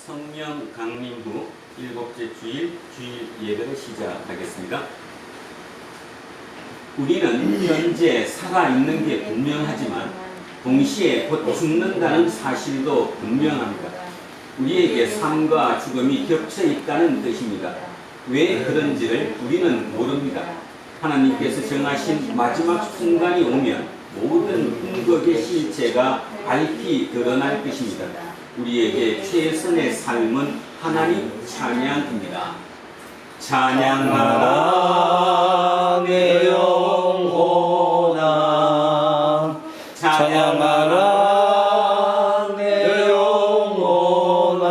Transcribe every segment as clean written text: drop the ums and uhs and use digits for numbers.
성령 강림 후 7째 주일 예배를 시작하겠습니다. 우리는 현재 살아있는 게 분명하지만 동시에 곧 죽는다는 사실도 분명합니다. 우리에게 삶과 죽음이 겹쳐 있다는 뜻입니다. 왜 그런지를 우리는 모릅니다. 하나님께서 정하신 마지막 순간이 오면 모든 흥국의 실체가 밝히 드러날 것입니다. 우리에게 최선의 삶은 하나님 찬양입니다. 찬양하라 내 영혼아, 찬양하라 내 영혼아,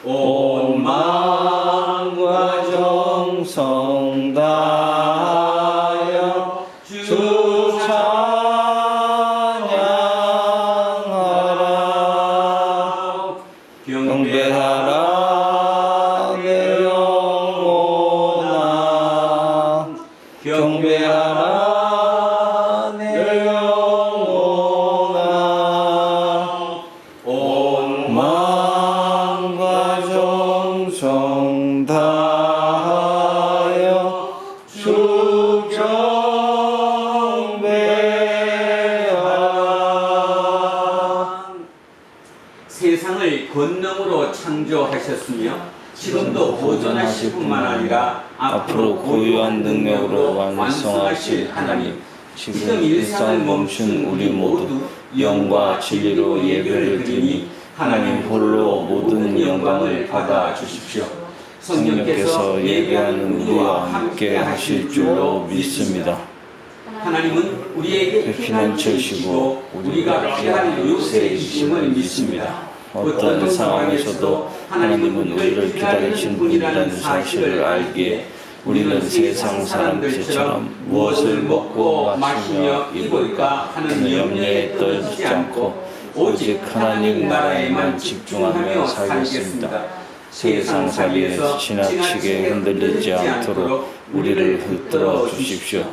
온 마음과 정성 다하여 주 찬양하라. 경배하라 내 영혼아, 경배하라 내 영혼아, 온 마음과 정성 다하여 주 경배하라. 세상을 권능으로 창조하셨으며 지금도 보존하실 뿐만 아니라 앞으로 고유한 능력으로 완성하실 하나님, 지금 일상을 멈춘 우리 모두 영과 진리로 예배를 드리니 하나님 홀로 모든 영광을 받아 주십시오. 성령께서 예배하는 우리와 함께 하실 줄로 믿습니다. 하나님은 우리에게 피난처 주시고 우리가 피할 요새 주심을 믿습니다. 어떤 상황에서도 하나님은 우리를 기다리신 분이라는 사실을 알기에 우리는 세상 사람들처럼 무엇을 먹고 마시며 입을까 하는 염려에 떨지 않고 오직 하나님 나라에만 집중하며 살겠습니다. 세상 살이에서 지나치게 흔들리지 않도록 우리를 붙들어 주십시오.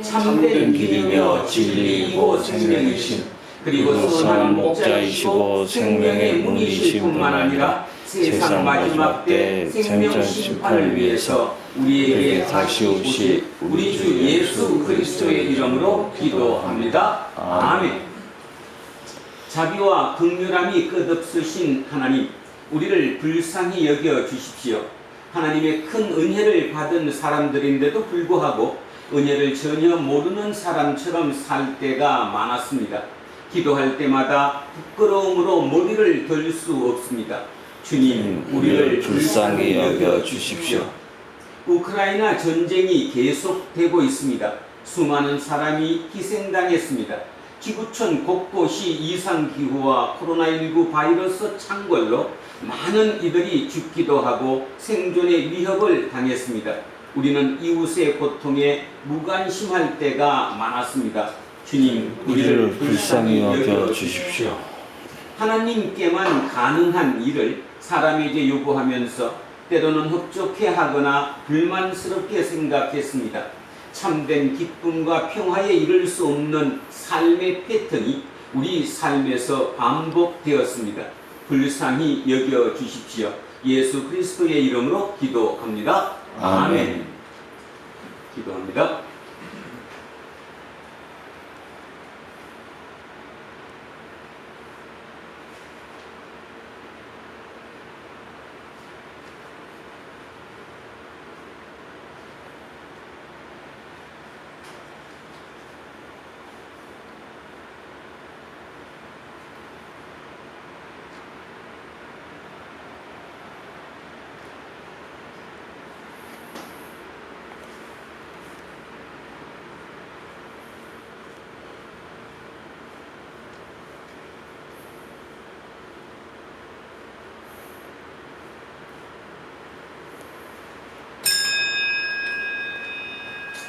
참된 길이며 진리이고 생명이신 그리고 선한 목자이시고 생명의 문이신 뿐만 아니라 세상 마지막 때 생전 심판을 위해서 우리에게 다시 오실 우리 주 예수 그리스도의 이름으로 기도합니다. 아멘. 자비와 긍휼함이 끝없으신 하나님, 우리를 불쌍히 여겨 주십시오. 하나님의 큰 은혜를 받은 사람들인데도 불구하고 은혜를 전혀 모르는 사람처럼 살 때가 많았습니다. 기도할 때마다 부끄러움으로 머리를 들 수 없습니다. 주님, 우리를 불쌍히 여겨 주십시오. 우크라이나 전쟁이 계속되고 있습니다. 수많은 사람이 희생당했습니다. 지구촌 곳곳이 이상기후와 코로나19 바이러스 창궐로 많은 이들이 죽기도 하고 생존의 위협을 당했습니다. 우리는 이웃의 고통에 무관심할 때가 많았습니다. 주님, 우리를 불쌍히 여겨 주십시오. 하나님께만 가능한 일을 사람에게 요구하면서 때로는 흡족해 하거나 불만스럽게 생각했습니다. 참된 기쁨과 평화에 이를 수 없는 삶의 패턴이 우리 삶에서 반복되었습니다. 불쌍히 여겨 주십시오. 예수 그리스도의 이름으로 기도합니다. 아멘. 기도합니다.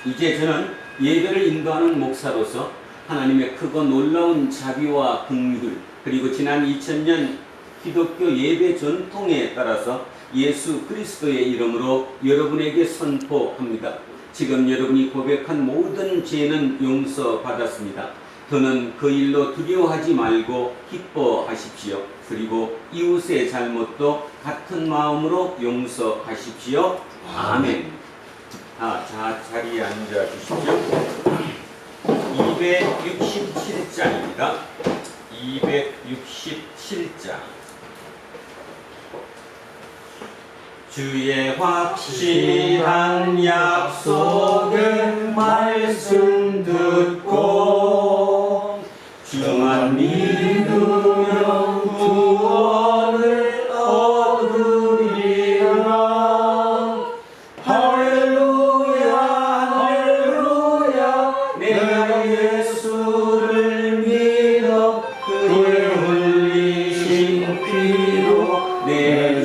이제 저는 예배를 인도하는 목사로서 하나님의 크고 놀라운 자비와 긍휼, 그리고 지난 2000년 기독교 예배 전통에 따라서 예수 그리스도의 이름으로 여러분에게 선포합니다. 지금 여러분이 고백한 모든 죄는 용서받았습니다. 더는 그 일로 두려워하지 말고 기뻐하십시오. 그리고 이웃의 잘못도 같은 마음으로 용서하십시오. 아멘. 자, 자리에 앉아 주십시오. 267장입니다. 267장. 주의 확실한 약속의 말씀 듣고 주만 믿으며 구원을 얻으리라. 할렐루야 할렐루야. 내가 예수를 믿어 그의 흘리신 피로 내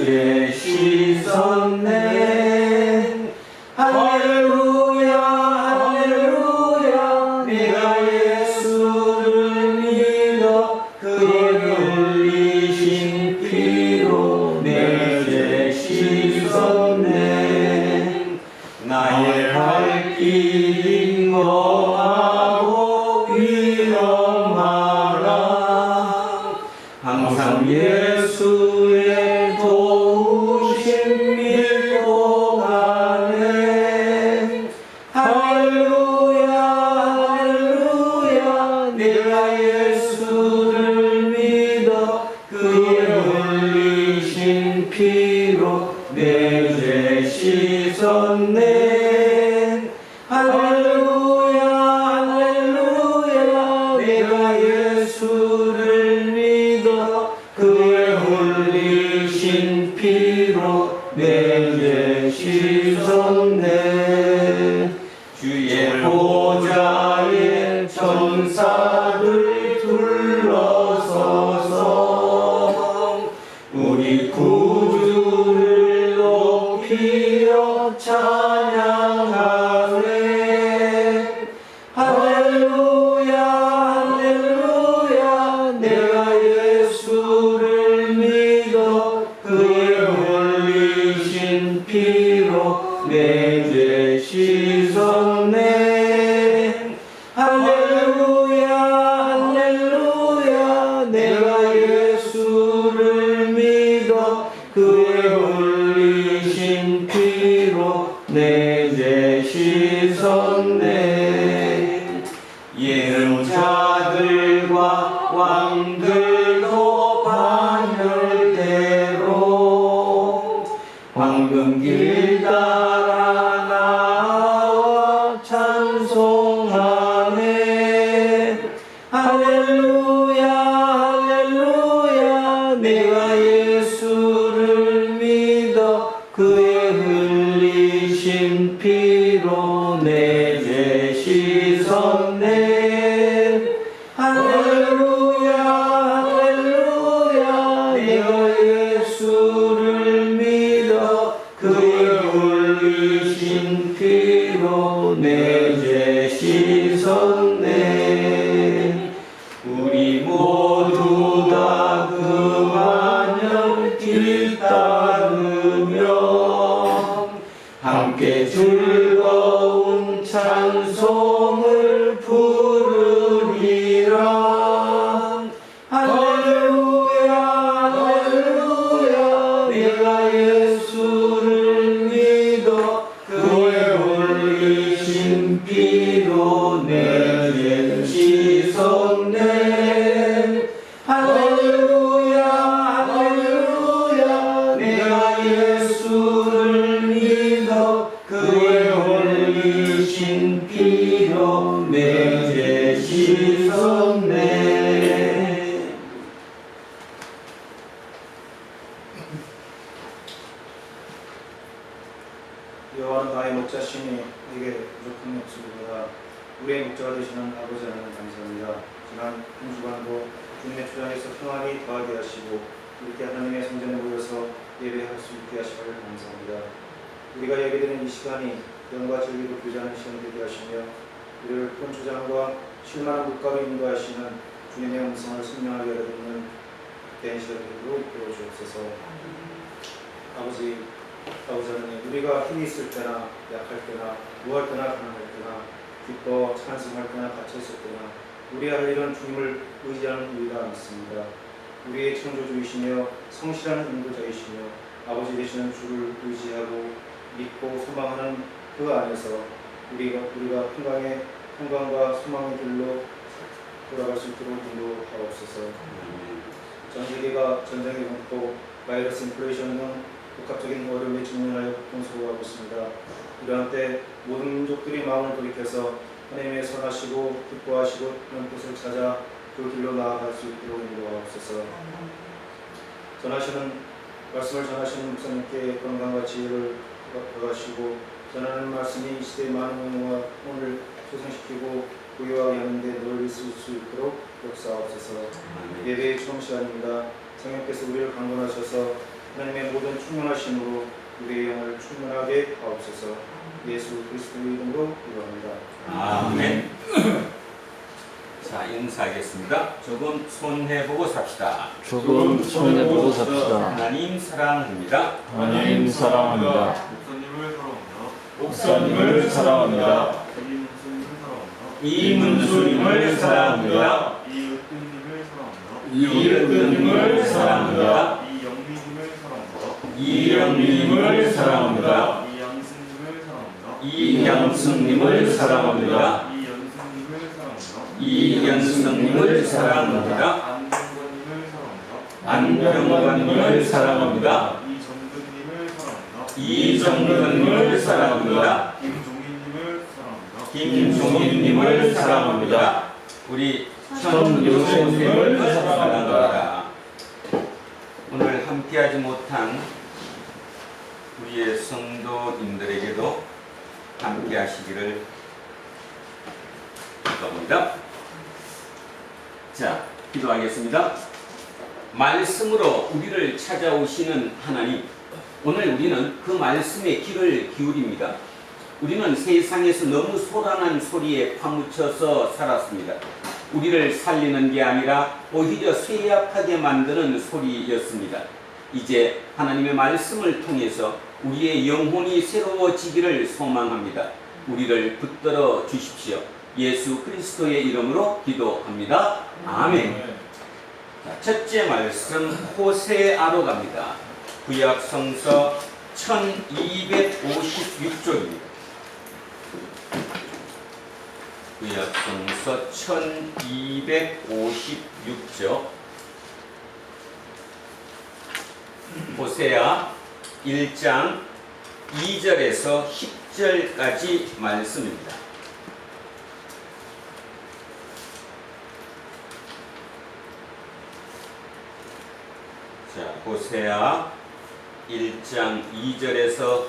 죄 씻었네. 할렐루야 할렐루야. 내가 예수를 믿어 그의 흘리신 피로 내 죄 씻었네. 나의 발길 인거하고 위험하라. 항상 예수의 도우심 믿고 가네. 할렐루야 할렐루야. 내가 예수를 믿어 그의 흘리신 피로 내 죄 씻었네. 할렐루야 할렐루야. 내가 예수를 믿어 그의 흘리신 피로 내 죄 씻었네. 주의 보좌에 천사들 둘러서서 우리 구주를 높이어 찬양하네. 할렐루야 할렐루야. 내가 예수를 믿어 그의 흘리신 피로 내 죄 씻었네. 할렐루야 할렐루야. 내가 예수를 믿어 그의 흘리신 피로 내 죄 씻었네. 예언자들과 왕들도 반열대로 황금길 따라 나와 찬송하네. 할렐루야 할렐루야. 내가 예수를 믿어 그의 흘리신 피로 내 죄 씻었네. 할렐루야 할렐루야. 내가 예수를 믿어 그의 흘리신 피로 내 죄 씻었네. 우리 모두 다 그 만영 뒤따르며 함께 즐거운 찬송을 부르리라. 할렐루야 할렐루야. 내가 예수를 믿어 그의 흘리신 피로 내 죄 씻었네. 할렐루야 할렐루야. 내가 예수를 믿어 그의 흘리신 피로 내 죄 씻었네. 여호와는 나의 목자시니 내게 부족함이 없으리로다. 우리의 목자가 되시는 아버지 하나님 감사합니다. 지난 한 주간도 주님의 초장에서 평안히 더하게 하시고 이렇게 하나님의 성전에 모여서 예배할 수 있게 하시기를 감사합니다. 우리가 예배드리는 이 시간이 영과 진리로 교제하는 시간이 되게 하시며 우리를 큰 초장과 쉴만한 물가로 인도하시는 주님의 음성을 선명하게 알아듣는 대한 시간으로 이끌어 주옵소서. 아버지 하나님, 우리가 힘이 있을 때나 약할 때나 무할 때나 가난할 때나 기뻐 찬송할 때나 갇혀있을 때나 우리 할 일은 주님을 의지하는 일이라 믿습니다. 우리의 창조주이시며 성실한 인도자이시며 아버지 되시는 주를 의지하고 믿고 소망하는 그 안에서 우리가 평강과 소망의 길로 돌아갈 수 있도록 인도하옵소서. 전 세계가 전쟁의 공포, 바이러스 인플레이션 등 복합적인 어려움에 직면하여 고통스러워하고 있습니다. 이러한 때 모든 민족들이 마음을 돌이켜서 하나님의 선하시고 기뻐하시고 그런 뜻을 찾아 그 길로 나아갈 수 있도록 인도하옵소서. 말씀을 전하시는 목사님께 건강과 지혜를 더하시고 전하는 말씀이 이 시대의 많은 영혼을 소생시키고 부유하게 하는데 널리 쓸 수 있도록 역사하옵소서. 예배의 처음 시간입니다. 성령께서 우리를 강건하셔서 하나님의 모든 충만하심으로 우리의 영을 충만하게 하옵소서. 예수 그리스도의 이름으로 기도합니다. 아멘. 자, 인사하겠습니다. 조금 손해보고 삽시다. 조금 손해보고 삽시다. 하나님 사랑합니다. 하나님 사랑합니다. 목사님을 사랑합니다. 이문수님을 사랑합니다. 이은근님을 사랑합니다. 이영민님을 사랑합니다. 이양승님을 사랑합니다. 이연승님을 사랑합니다. 안병관님을 사랑합니다. 이정근님을 사랑합니다. 김종인님을 사랑합니다. 우리 천요셉님을 사랑합니다. 오늘 함께하지 못한 우리의 성도님들에게도 함께하시기를 기도합니다. 자, 기도하겠습니다. 말씀으로 우리를 찾아오시는 하나님, 오늘 우리는 그 말씀에 귀를 기울입니다. 우리는 세상에서 너무 소란한 소리에 파묻혀서 살았습니다. 우리를 살리는 게 아니라 오히려 쇠약하게 만드는 소리였습니다. 이제 하나님의 말씀을 통해서 우리의 영혼이 새로워지기를 소망합니다. 우리를 붙들어 주십시오. 예수 그리스도의 이름으로 기도합니다. 아멘. 자, 첫째 말씀 호세아로 갑니다. 구약 성서 1256쪽입니다. 구약 성서 1256쪽. 호세아 1장 2절에서 10절까지 말씀입니다. 자, 호세아 1장 2절에서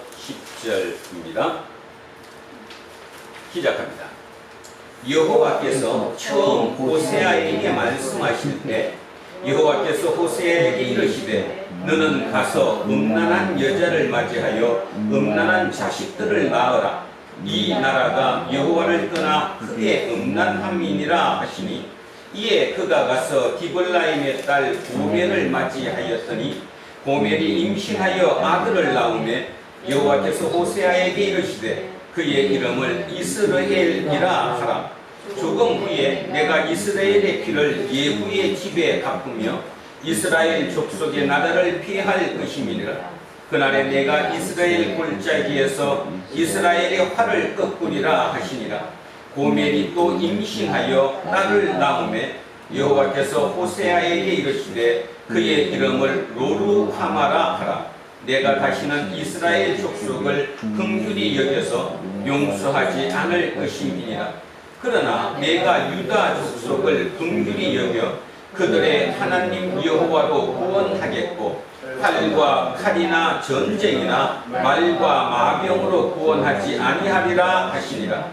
10절입니다. 시작합니다. 여호와께서 처음 호세아에게 말씀하실 때 여호와께서 호세아에게 이르시되 너는 가서 음란한 여자를 맞이하여 음란한 자식들을 낳으라. 이 나라가 여호와를 떠나 크게 음란함이니라 하시니 이에 그가 가서 디볼라임의 딸 고멜을 맞이하였더니 고멜이 임신하여 아들을 낳으매 여호와께서 호세아에게 이르시되 그의 이름을 이스라엘이라 하라. 조금 후에 내가 이스라엘의 피를 예후의 집에 갚으며 이스라엘 족속의 나라를 피할 것임이니라. 그날에 내가 이스라엘 골짜기에서 이스라엘의 활을 꺾으리라 하시니라. 고멜이 또 임신하여 딸을 낳으매 여호와께서 호세아에게 이르시되 그의 이름을 로루하마라 하라. 내가 다시는 이스라엘 족속을 긍휼히 여겨서 용서하지 않을 것임이니라. 그러나 내가 유다 족속을 긍휼히 여겨 그들의 하나님 여호와로 구원하겠고 활과 칼이나 전쟁이나 말과 마병으로 구원하지 아니하리라 하시니라.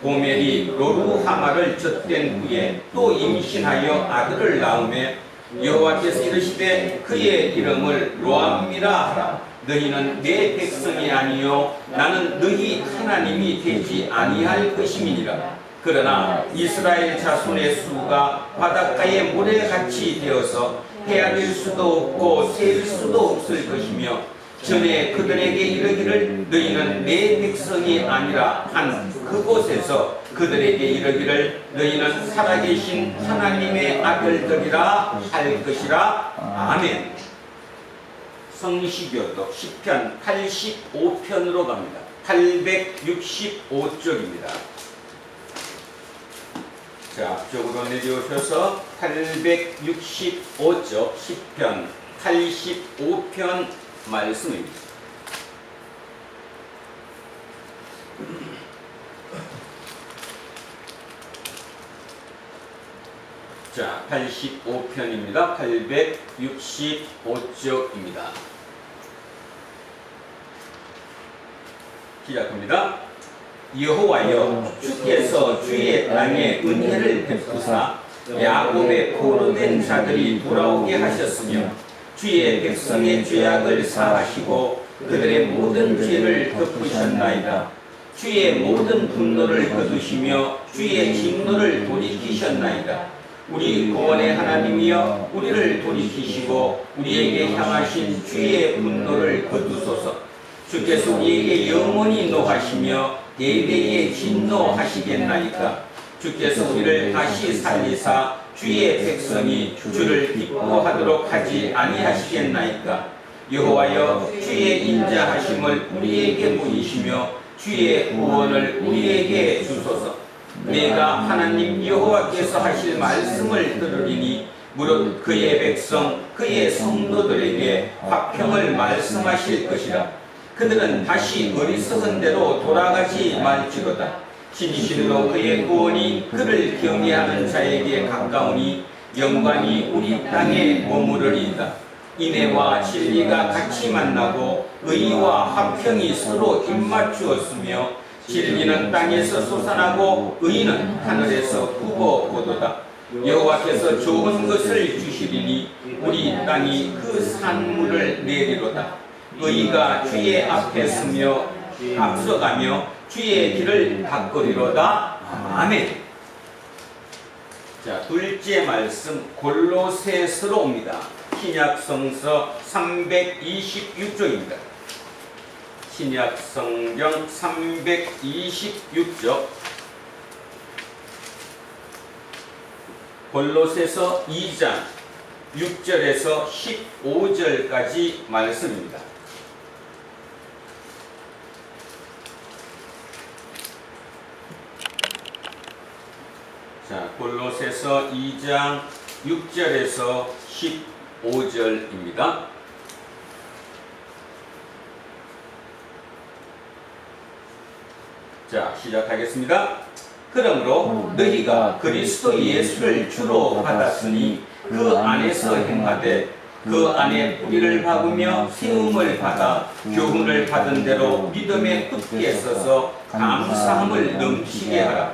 고멜이 로루하마를 젖된 후에 또 임신하여 아들을 낳으매 여호와께서 이르시되 그의 이름을 로암미라 하라. 너희는 내 백성이 아니요 나는 너희 하나님이 되지 아니할 것임이니라. 그러나 이스라엘 자손의 수가 바닷가의 모래같이 되어서 헤아릴 수도 없고 셀 수도 없을 것이며 전에 그들에게 이르기를 너희는 내 백성이 아니라 한 그곳에서 그들에게 이르기를 너희는 살아계신 하나님의 아들들이라 할 것이라. 아멘. 성시교독 시편 85편으로 갑니다. 865쪽입니다. 자, 앞쪽으로 내려오셔서 865쪽 시편 85편 말씀입니다. 자, 85편입니다. 865쪽입니다. 시작합니다. 여호와여, 주께서 주의 땅에 은혜를 베푸사 야곱의 포로된 자들이 돌아오게 하셨으며 주의 백성의 죄악을 사하시고 그들의 모든 죄를 덮으셨나이다. 주의 모든 분노를 거두시며 주의 진노를 돌이키셨나이다. 우리 구원의 하나님이여, 우리를 돌이키시고 우리에게 향하신 주의 분노를 거두소서. 주께서 우리에게 영원히 노하시며 대대에 진노하시겠나이까. 주께서 우리를 다시 살리사 주의 백성이 주를 기뻐하도록 하지 아니하시겠나이까. 여호와여, 주의 인자하심을 우리에게 보이시며 주의 구원을 우리에게 주소서. 내가 하나님 여호와께서 하실 말씀을 들으리니 무릇 그의 백성 그의 성도들에게 화평을 말씀하실 것이라. 그들은 다시 어리석은 대로 돌아가지 말지로다. 진실로 그의 구원이 그를 경외하는 자에게 가까우니 영광이 우리 땅에 머무르리이다. 인애와 진리가 같이 만나고 의와 화평이 서로 입맞추었으며 진리는 땅에서 솟아나고 의는 하늘에서 굽어오도다. 여호와께서 좋은 것을 주시리니 우리 땅이 그 산물을 내리로다. 의가 주의 앞에 서며 앞서가며 주의 길을 닦으리로다. 아멘. 자, 둘째 말씀 골로새서로 옵니다. 신약성서 326쪽입니다. 신약성경 326쪽 골로새서 2장 6절에서 15절까지 말씀입니다. 자, 골로새서 2장 6절에서 15절입니다. 자, 시작하겠습니다. 그러므로 너희가 그리스도 예수를 주로 받았으니 그 안에서 행하되 그 안에 뿌리를 박으며 세움을 받아 교훈을 받은 대로 믿음에 굳게 서서 감사함을 넘치게 하라.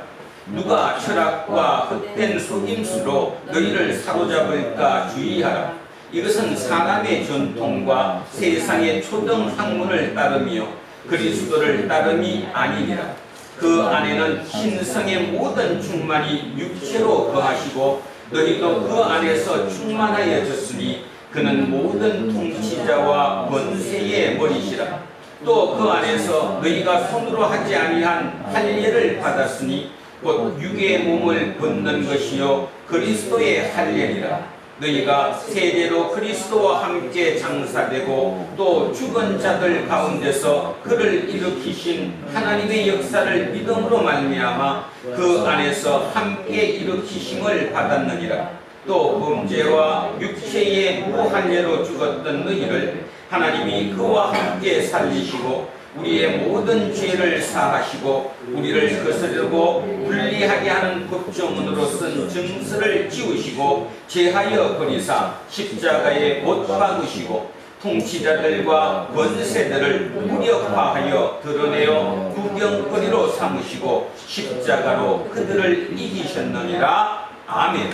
누가 철학과 헛된 속임수로 너희를 사로잡을까 주의하라. 이것은 사람의 전통과 세상의 초등 학문을 따르며 그리스도를 따름이 아니니라. 그 안에는 신성의 모든 충만이 육체로 거하시고 너희도 그 안에서 충만하여졌으니 그는 모든 통치자와 권세의 머리시라. 또 그 안에서 너희가 손으로 하지 아니한 할례를 받았으니 곧 육의 몸을 벗는 것이요 그리스도의 할례니라. 너희가 세대로 그리스도와 함께 장사되고 또 죽은 자들 가운데서 그를 일으키신 하나님의 역사를 믿음으로 말미암아 그 안에서 함께 일으키심을 받았느니라. 또 범죄와 육체의 무할례로 죽었던 너희를 하나님이 그와 함께 살리시고 우리의 모든 죄를 사하시고 우리를 거스르고 불리하게 하는 법조문으로 쓴 증서를 지우시고 제하여 버리사 십자가에 못 박으시고 통치자들과 권세들을 무력화하여 드러내어 구경거리로 삼으시고 십자가로 그들을 이기셨느니라. 아멘.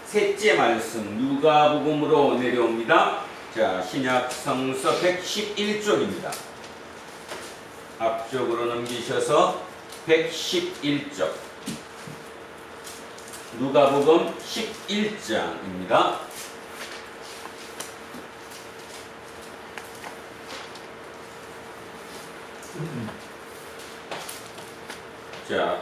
셋째 말씀 누가복음으로 내려옵니다. 자, 신약성서 111쪽입니다. 앞쪽으로 넘기셔서 111쪽 누가복음 11장입니다. 자,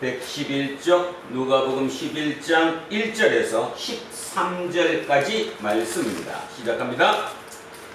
111쪽 누가복음 11장 1절에서 13절까지 말씀입니다. 시작합니다.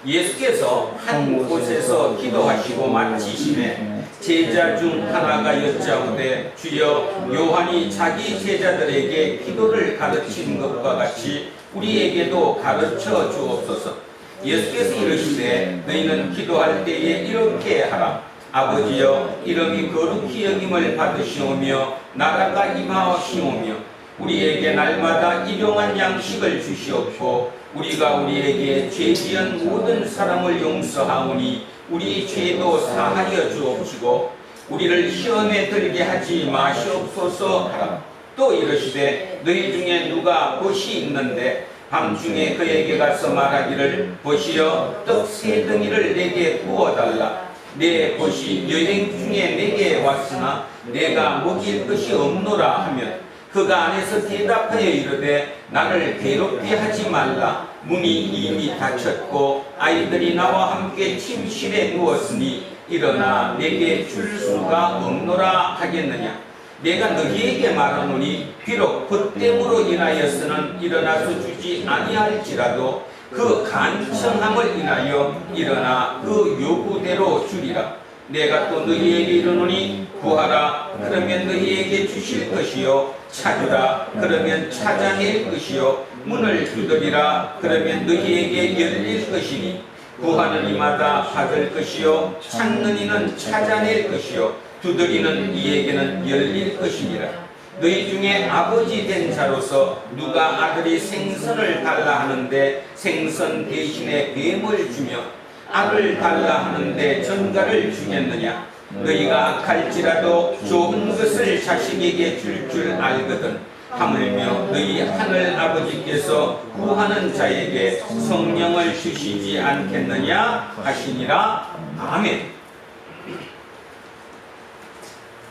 예수께서 한 곳에서 기도하시고 마치심에 제자 중 하나가 여짜오되 주여 요한이 자기 제자들에게 기도를 가르친 것과 같이 우리에게도 가르쳐 주옵소서. 예수께서 이르시되 너희는 기도할 때에 이렇게 하라. 아버지여 이름이 거룩히 여김을 받으시오며 나라가 임하시오며 우리에게 날마다 일용할 양식을 주시옵고 우리가 우리에게 죄 지은 모든 사람을 용서하오니 우리 죄도 사하여 주옵시고 우리를 시험에 들게 하지 마시옵소서 하라. 또 이르시되 너희 중에 누가 벗이 있는데 밤중에 그에게 가서 말하기를 보시어 떡 3덩이를 내게 부어달라. 내 벗이 여행 중에 내게 왔으나 내가 먹일 것이 없노라 하면 그가 안에서 대답하여 이르되 나를 괴롭게 하지 말라. 문이 이미 닫혔고 아이들이 나와 함께 침실에 누웠으니 일어나 내게 줄 수가 없노라 하겠느냐. 내가 너희에게 말하노니 비록 그때므로 인하여서는 일어나서 주지 아니할지라도 그 간청함을 인하여 일어나 그 요구대로 주리라. 내가 또 너희에게 이르노니 구하라 그러면 너희에게 주실 것이요 찾으라 그러면 찾아낼 것이요 문을 두드리라 그러면 너희에게 열릴 것이니 구하는 이마다 받을 것이요 찾는 이는 찾아낼 것이요 두드리는 이에게는 열릴 것이니라. 너희 중에 아버지 된 자로서 누가 아들이 생선을 달라 하는데 생선 대신에 뱀을 주며 알을 달라 하는데 전갈을 주겠느냐. 너희가 갈지라도 좋은 것을 자식에게 줄 줄 알거든. 하물며 너희 하늘 아버지께서 구하는 자에게 성령을 주시지 않겠느냐 하시니라. 아멘.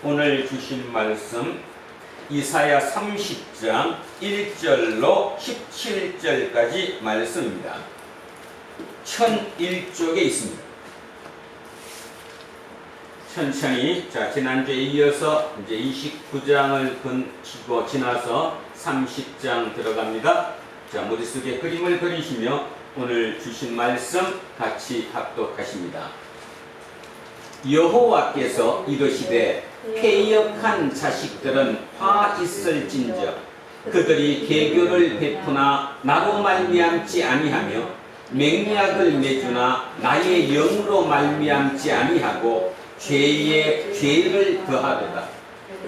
오늘 주신 말씀 이사야 30장 1절로 17절까지 말씀입니다. 1001쪽에 있습니다. 천천히 지난주에 이어서 이제 29장을 지고 지나서 30장 들어갑니다. 머릿속에 그림을 그리시며 오늘 주신 말씀 같이 합독하십니다. 여호와께서 이르시되 패역한 자식들은 화 있을진저 그들이 계교를 베푸나 나로 말미암지 아니하며 맹약을 맺으나 나의 영으로 말미암지 아니하고 죄에 죄를 더하도다.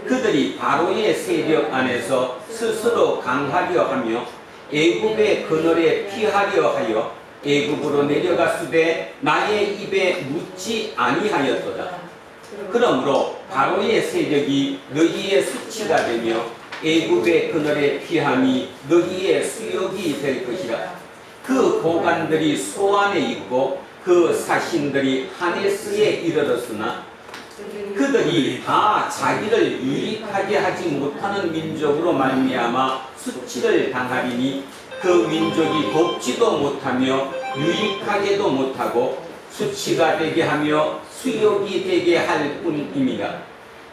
그들이 바로의 세력 안에서 스스로 강하려 하며 애굽의 그늘에 피하려 하여 애굽으로 내려갔으되 나의 입에 묻지 아니하였도다. 그러므로 바로의 세력이 너희의 수치가 되며 애굽의 그늘에 피함이 너희의 수욕이 될 것이라. 그 고관들이 소안에 있고 그 사신들이 하네스에 이르렀으나 그들이 다 자기를 유익하게 하지 못하는 민족으로 말미암아 수치를 당하리니 그 민족이 돕지도 못하며 유익하게도 못하고 수치가 되게 하며 수욕이 되게 할 뿐입니다.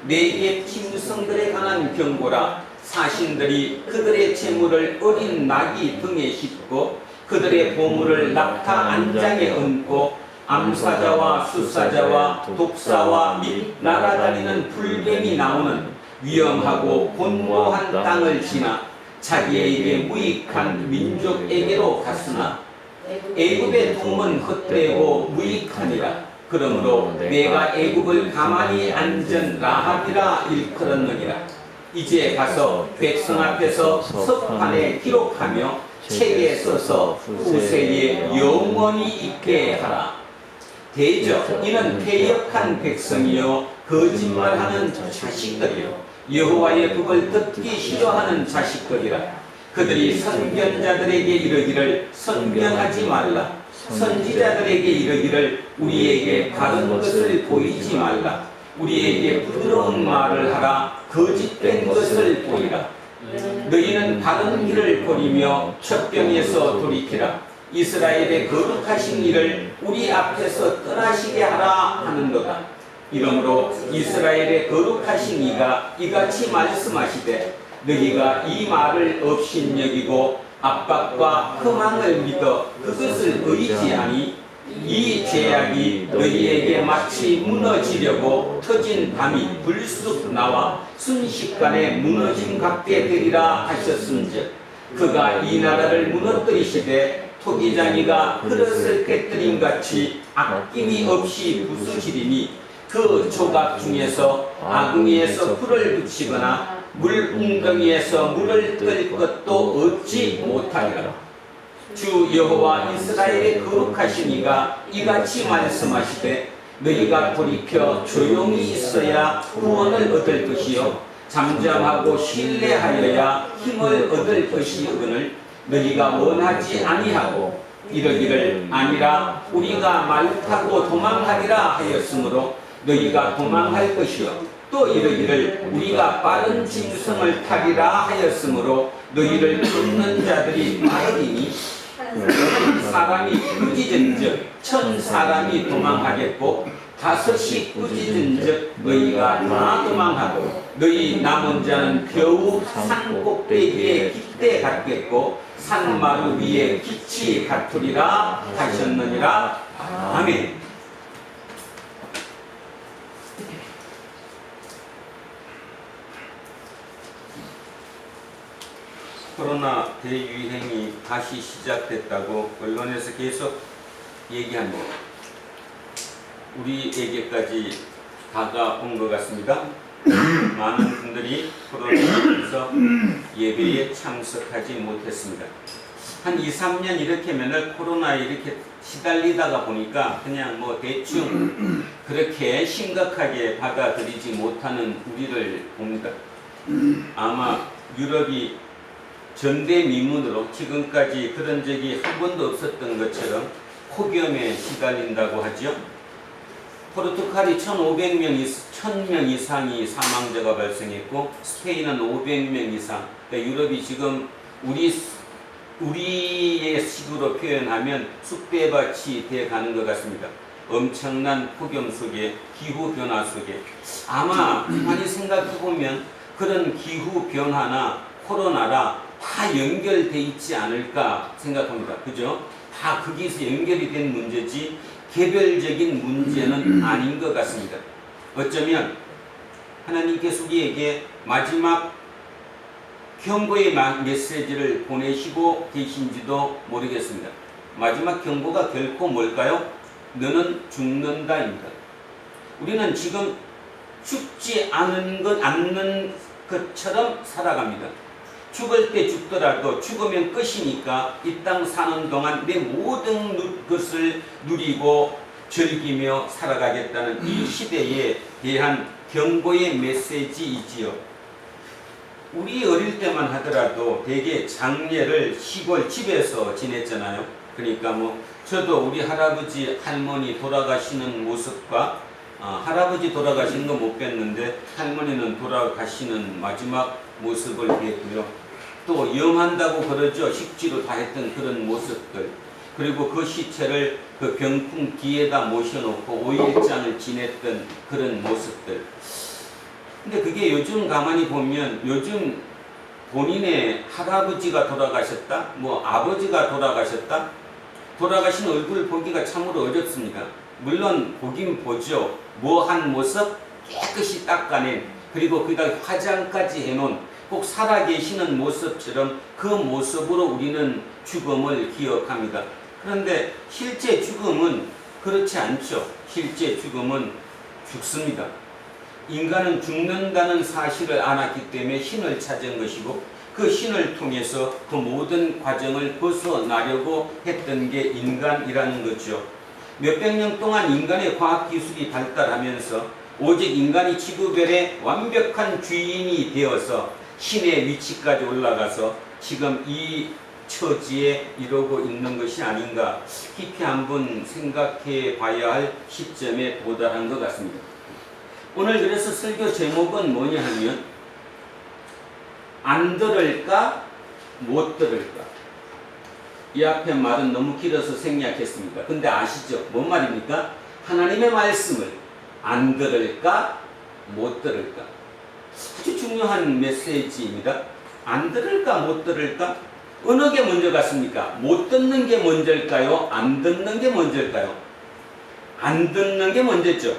내게 짐승들에 관한 경고라. 사신들이 그들의 재물을 어린 낙이 등에 싣고 그들의 보물을 낙타 안장에 얹고 암사자와 수사자와 독사와 및 날아다니는 불뱀이 나오는 위험하고 곤고한 땅을 지나 자기에게 무익한 민족에게로 갔으나 애굽의 둠은 헛되고 무익하니라. 그러므로 내가 애굽을 가만히 앉은 라합이라 일컬었느니라. 이제 가서 백성 앞에서 석판에 기록하며 책에 써서 후세에 영원히 있게 하라. 대저 이는 패역한 백성이요 거짓말하는 자식들이요 여호와의 법을 듣기 싫어하는 자식들이라. 그들이 선견자들에게 이르기를 선견하지 말라. 선지자들에게 이르기를 우리에게 바른 것을 보이지 말라. 우리에게 부드러운 말을 하라. 거짓된 것을 보이라. 너희는 바른 길을 버리며 첩병에서 돌이키라. 이스라엘의 거룩하신 일을 우리 앞에서 떠나시게 하라 하는도다. 이러므로 이스라엘의 거룩하신 이가 이같이 말씀하시되 너희가 이 말을 업신여기고 압박과 흠앙을 믿어 그것을 의지하니 이 제약이 너희에게 마치 무너지려고 터진 담이 불쑥 나와 순식간에 무너진 같게 되리라 하셨은즉 그가 이 나라를 무너뜨리시되 토기장이가 그릇을 깨뜨린 같이 아낌이 없이 부수시리니 그 조각 중에서 아궁이에서 불을 붙이거나 물 웅덩이에서 물을 뜰 것도 얻지 못하리라. 주 여호와 이스라엘의 거룩하신 이가 이같이 말씀하시되 너희가 돌이켜 조용히 있어야 구원을 얻을 것이요 잠잠하고 신뢰하여야 힘을 얻을 것이거늘 너희가 원하지 아니하고 이러기를 아니라 우리가 말 타고 도망하리라 하였으므로 너희가 도망할 것이요 또 이러기를 우리가 빠른 짐승을 타리라 하였으므로 너희를 쫓는 자들이 빠르리니 사람이 꾸짖은즉 1000사람이 도망하겠고 5이 꾸짖은즉 너희가 다 도망하고 너희 남은 자는 겨우 산 꼭대기에 깃대 같겠고 산마루 위에 빛이 같으리라 하셨느니라. 아멘. 코로나 대유행이 다시 시작됐다고 언론에서 계속 얘기합니다. 우리에게까지 다가온 것 같습니다. 많은 분들이 코로나에서 예배에 참석하지 못했습니다. 한 2, 3년 이렇게 맨날 코로나에 이렇게 시달리다가 보니까 그냥 뭐 대충 그렇게 심각하게 받아들이지 못하는 우리를 봅니다. 아마 유럽이 전대미문으로 지금까지 그런 적이 한 번도 없었던 것처럼 폭염에 시달린다고 하죠. 포르투갈이 1000명 이상이 사망자가 발생했고 스페인은 500명 이상. 그러니까 유럽이 지금 우리의 식으로 표현하면 쑥대밭이 돼가는 것 같습니다. 엄청난 폭염 속에 기후변화 속에 아마 많이 생각해보면 그런 기후변화나 코로나라 다 연결돼 있지 않을까 생각합니다. 그죠? 다 거기서 연결이 된 문제지 개별적인 문제는 아닌 것 같습니다. 어쩌면 하나님께서 우리에게 마지막 경고의 메시지를 보내시고 계신지도 모르겠습니다. 마지막 경고가 결코 뭘까요? 너는 죽는다입니다. 우리는 지금 죽지 않는 것처럼 살아갑니다. 죽을 때 죽더라도 죽으면 끝이니까 이 땅 사는 동안 내 모든 것을 누리고 즐기며 살아가겠다는 이 시대에 대한 경고의 메시지이지요. 우리 어릴 때만 하더라도 대개 장례를 시골 집에서 지냈잖아요. 그러니까 뭐 저도 우리 할아버지 할머니 돌아가시는 모습과 할아버지 돌아가시는 거 못 뵀는데 할머니는 돌아가시는 마지막 모습을 뵀고요. 또 염한다고 그러죠. 식지로 다 했던 그런 모습들. 그리고 그 시체를 그 병풍 뒤에다 모셔놓고 5일장을 지냈던 그런 모습들. 근데 그게 요즘 가만히 보면 요즘 본인의 할아버지가 돌아가셨다, 뭐 아버지가 돌아가셨다, 돌아가신 얼굴 보기가 참으로 어렵습니다. 물론 보긴 보죠. 뭐한 모습 깨끗이 닦아낸, 그리고 거기다 화장까지 해놓은 꼭 살아계시는 모습처럼 그 모습으로 우리는 죽음을 기억합니다. 그런데 실제 죽음은 그렇지 않죠. 실제 죽음은 죽습니다. 인간은 죽는다는 사실을 알았기 때문에 신을 찾은 것이고 그 신을 통해서 그 모든 과정을 벗어나려고 했던 게 인간이라는 거죠. 몇백 년 동안 인간의 과학기술이 발달하면서 오직 인간이 지구별의 완벽한 주인이 되어서 신의 위치까지 올라가서 지금 이 처지에 이러고 있는 것이 아닌가 깊이 한번 생각해 봐야 할 시점에 도달한 것 같습니다. 오늘 그래서 설교 제목은 뭐냐 하면 안 들을까 못 들을까. 이 앞에 말은 너무 길어서 생략했습니다. 근데 아시죠? 뭔 말입니까? 하나님의 말씀을 안 들을까? 못 들을까? 아주 중요한 메시지입니다. 안 들을까? 못 들을까? 어느 게 먼저 같습니까? 못 듣는 게 먼저일까요? 안 듣는 게 먼저일까요? 안 듣는 게 먼저죠.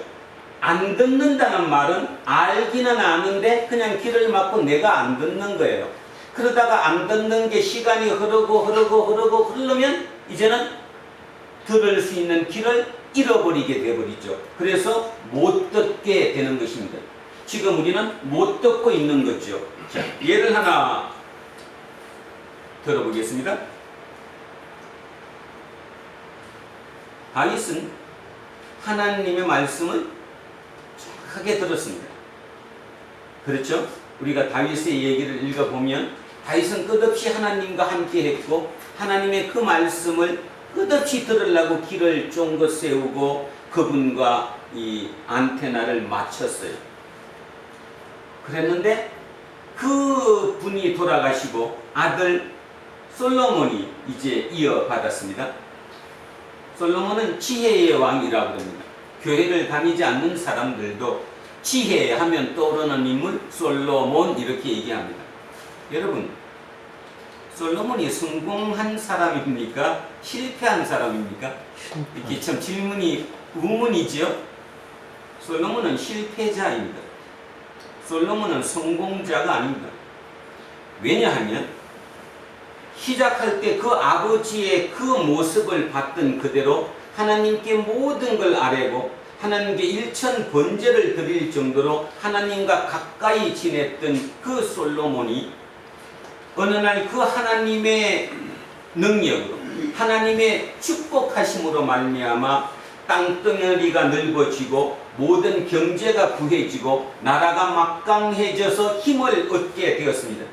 안 듣는다는 말은 알기는 아는데 그냥 귀를 막고 내가 안 듣는 거예요. 그러다가 안 듣는 게 시간이 흐르면 이제는 들을 수 있는 귀를 잃어버리게 되어버리죠. 그래서 못 듣게 되는 것입니다. 지금 우리는 못 듣고 있는 거죠. 자, 예를 하나 들어보겠습니다. 다윗은 하나님의 말씀을 정확하게 들었습니다. 그렇죠? 우리가 다윗의 얘기를 읽어보면 다윗은 끝없이 하나님과 함께 했고 하나님의 그 말씀을 끝없이 들으려고 길을 쫑긋 세우고 그분과 이 안테나를 맞췄어요. 그랬는데 그 분이 돌아가시고 아들 솔로몬이 이제 이어받았습니다. 솔로몬은 지혜의 왕이라고 합니다. 교회를 다니지 않는 사람들도 지혜 하면 떠오르는 인물 솔로몬 이렇게 얘기합니다. 여러분, 솔로몬이 성공한 사람입니까? 실패한 사람입니까? 이렇게 참 질문이 의문이지요. 솔로몬은 실패자입니다. 솔로몬은 성공자가 아닙니다. 왜냐하면 시작할 때 그 아버지의 그 모습을 봤던 그대로 하나님께 모든 걸 아뢰고 하나님께 일천 번제를 드릴 정도로 하나님과 가까이 지냈던 그 솔로몬이 어느 날 그 하나님의 능력으로 하나님의 축복하심으로 말미암아 땅덩어리가 넓어지고 모든 경제가 부해지고 나라가 막강해져서 힘을 얻게 되었습니다.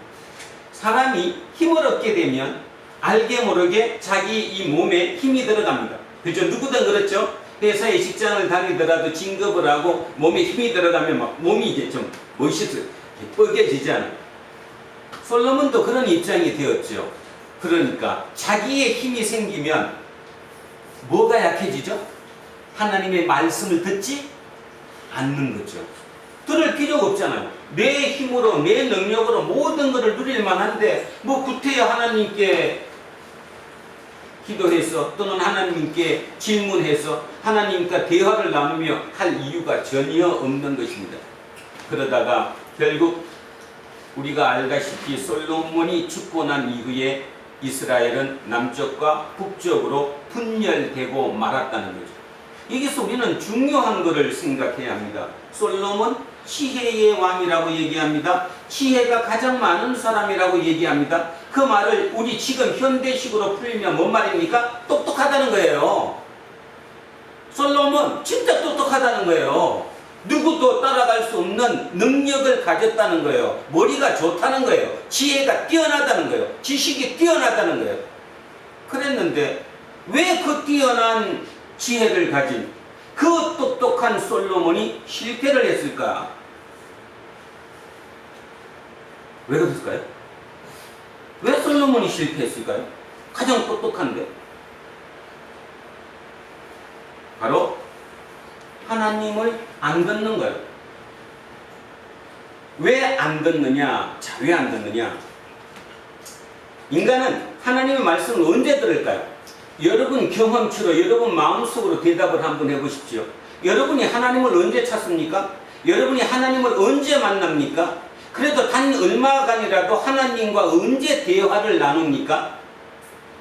사람이 힘을 얻게 되면 알게 모르게 자기 이 몸에 힘이 들어갑니다. 그렇죠? 누구든 그렇죠? 회사에 직장을 다니더라도 진급을 하고 몸에 힘이 들어가면 막 몸이 이제 좀 멋있어 뻐개지잖아요. 솔로몬도 그런 입장이 되었죠. 그러니까 자기의 힘이 생기면 뭐가 약해지죠? 하나님의 말씀을 듣지 않는 거죠. 들을 필요가 없잖아요. 내 힘으로 내 능력으로 모든 것을 누릴 만한데 뭐 구태여 하나님께 기도해서 또는 하나님께 질문해서 하나님과 대화를 나누며 할 이유가 전혀 없는 것입니다. 그러다가 결국 우리가 알다시피 솔로몬이 죽고 난 이후에 이스라엘은 남쪽과 북쪽으로 분열되고 말았다는 거죠. 여기서 우리는 중요한 것을 생각해야 합니다. 솔로몬 지혜의 왕이라고 얘기합니다. 지혜가 가장 많은 사람이라고 얘기합니다. 그 말을 우리 지금 현대식으로 풀면 뭔 말입니까? 똑똑하다는 거예요. 솔로몬 진짜 똑똑하다는 거예요. 누구도 따라갈 수 없는 능력을 가졌다는 거예요. 머리가 좋다는 거예요. 지혜가 뛰어나다는 거예요. 지식이 뛰어나다는 거예요. 그랬는데 왜 그 뛰어난 지혜를 가진 그 똑똑한 솔로몬이 실패를 했을까? 왜 그랬을까요? 왜 솔로몬이 실패했을까요? 가장 똑똑한데. 바로 하나님을 안 듣는 거예요. 왜 안 듣느냐? 자, 왜 안 듣느냐? 인간은 하나님의 말씀을 언제 들을까요? 여러분 경험치로 여러분 마음속으로 대답을 한번 해보십시오. 여러분이 하나님을 언제 찾습니까? 여러분이 하나님을 언제 만납니까? 그래도 단 얼마간이라도 하나님과 언제 대화를 나눕니까?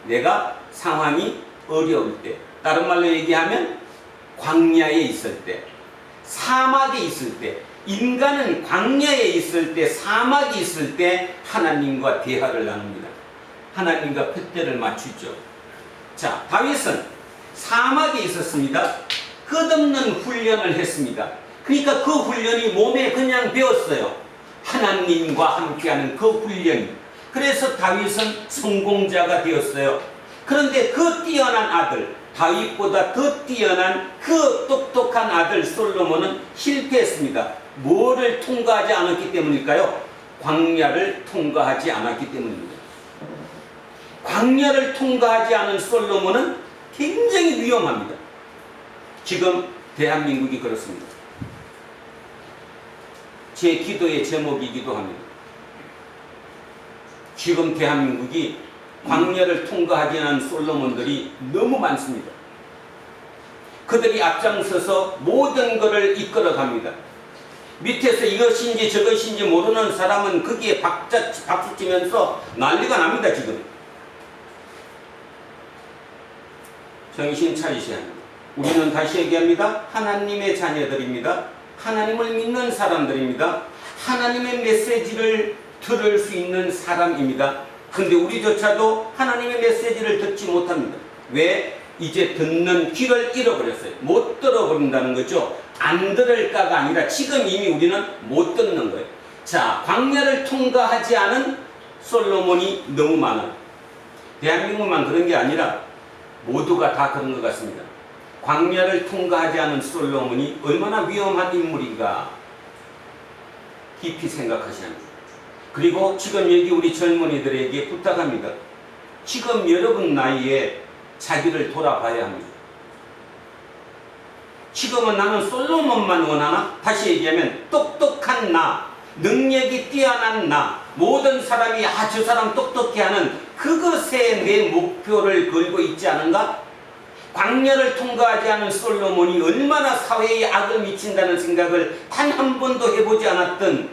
내가 상황이 어려울 때, 다른 말로 얘기하면 광야에 있을 때, 사막에 있을 때, 인간은 광야에 있을 때, 사막에 있을 때 하나님과 대화를 나눕니다. 하나님과 푯대를 맞추죠. 자, 다윗은 사막에 있었습니다. 끝없는 훈련을 했습니다. 그러니까 그 훈련이 몸에 그냥 배웠어요. 하나님과 함께하는 그 훈련이. 그래서 다윗은 성공자가 되었어요. 그런데 그 뛰어난 아들, 다윗보다 더 뛰어난 그 똑똑한 아들 솔로몬은 실패했습니다. 뭐를 통과하지 않았기 때문일까요? 광야를 통과하지 않았기 때문입니다. 광야를 통과하지 않은 솔로몬은 굉장히 위험합니다. 지금 대한민국이 그렇습니다. 제 기도의 제목이기도 합니다. 지금 대한민국이 광야를 통과하지 않은 솔로몬들이 너무 많습니다. 그들이 앞장서서 모든 것을 이끌어갑니다. 밑에서 이것인지 저것인지 모르는 사람은 거기에 박수 치면서 난리가 납니다. 지금 정신 차리셔야 합니다. 우리는 다시 얘기합니다. 하나님의 자녀들입니다. 하나님을 믿는 사람들입니다. 하나님의 메시지를 들을 수 있는 사람입니다. 근데 우리조차도 하나님의 메시지를 듣지 못합니다. 왜? 이제 듣는 귀를 잃어버렸어요. 못 들어버린다는 거죠. 안 들을까가 아니라 지금 이미 우리는 못 듣는 거예요. 자, 광야를 통과하지 않은 솔로몬이 너무 많아요. 대한민국만 그런 게 아니라 모두가 다 그런 것 같습니다. 광야를 통과하지 않은 솔로몬이 얼마나 위험한 인물인가 깊이 생각하셔야 합니다. 그리고 지금 여기 우리 젊은이들에게 부탁합니다. 지금 여러분 나이에 자기를 돌아봐야 합니다. 지금은 나는 솔로몬만 원하나? 다시 얘기하면 똑똑한 나, 능력이 뛰어난 나, 모든 사람이 저 사람 똑똑해 하는 그것에 내 목표를 걸고 있지 않은가? 광야를 통과하지 않은 솔로몬이 얼마나 사회에 악을 미친다는 생각을 단 한 번도 해보지 않았던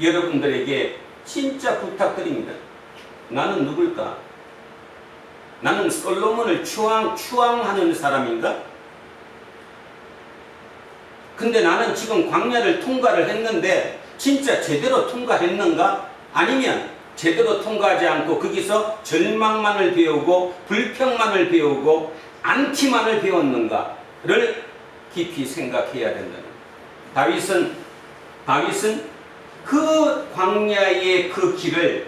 여러분들에게 진짜 부탁드립니다. 나는 누굴까? 나는 솔로몬을 추앙하는 사람인가? 근데 나는 지금 광야를 통과를 했는데 진짜 제대로 통과했는가? 아니면 제대로 통과하지 않고 거기서 절망만을 배우고 불평만을 배우고 안티만을 배웠는가를 깊이 생각해야 된다는 거예요. 다윗은 그 광야의 그 길을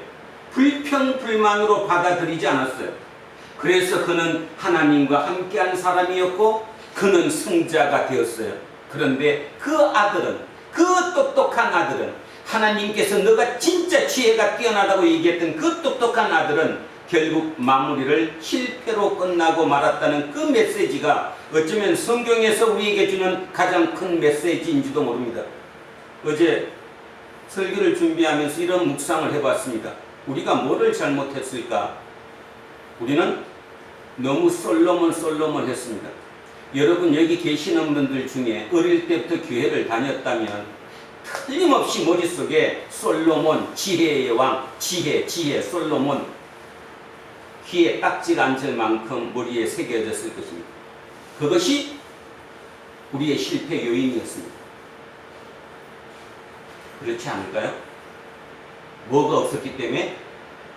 불평불만으로 받아들이지 않았어요. 그래서 그는 하나님과 함께한 사람이었고 그는 승자가 되었어요. 그런데 그 아들은, 그 똑똑한 아들은, 하나님께서 너가 진짜 지혜가 뛰어나다고 얘기했던 그 똑똑한 아들은 결국 마무리를 실패로 끝나고 말았다는 그 메시지가 어쩌면 성경에서 우리에게 주는 가장 큰 메시지인지도 모릅니다. 어제 설교를 준비하면서 이런 묵상을 해봤습니다. 우리가 뭐를 잘못했을까? 우리는 너무 솔로몬 했습니다. 여러분 여기 계시는 분들 중에 어릴 때부터 교회를 다녔다면 틀림없이 머릿속에 솔로몬, 지혜의 왕, 지혜, 솔로몬 귀에 딱지가 앉을 만큼 머리에 새겨졌을 것입니다. 그것이 우리의 실패 요인이었습니다. 그렇지 않을까요? 뭐가 없었기 때문에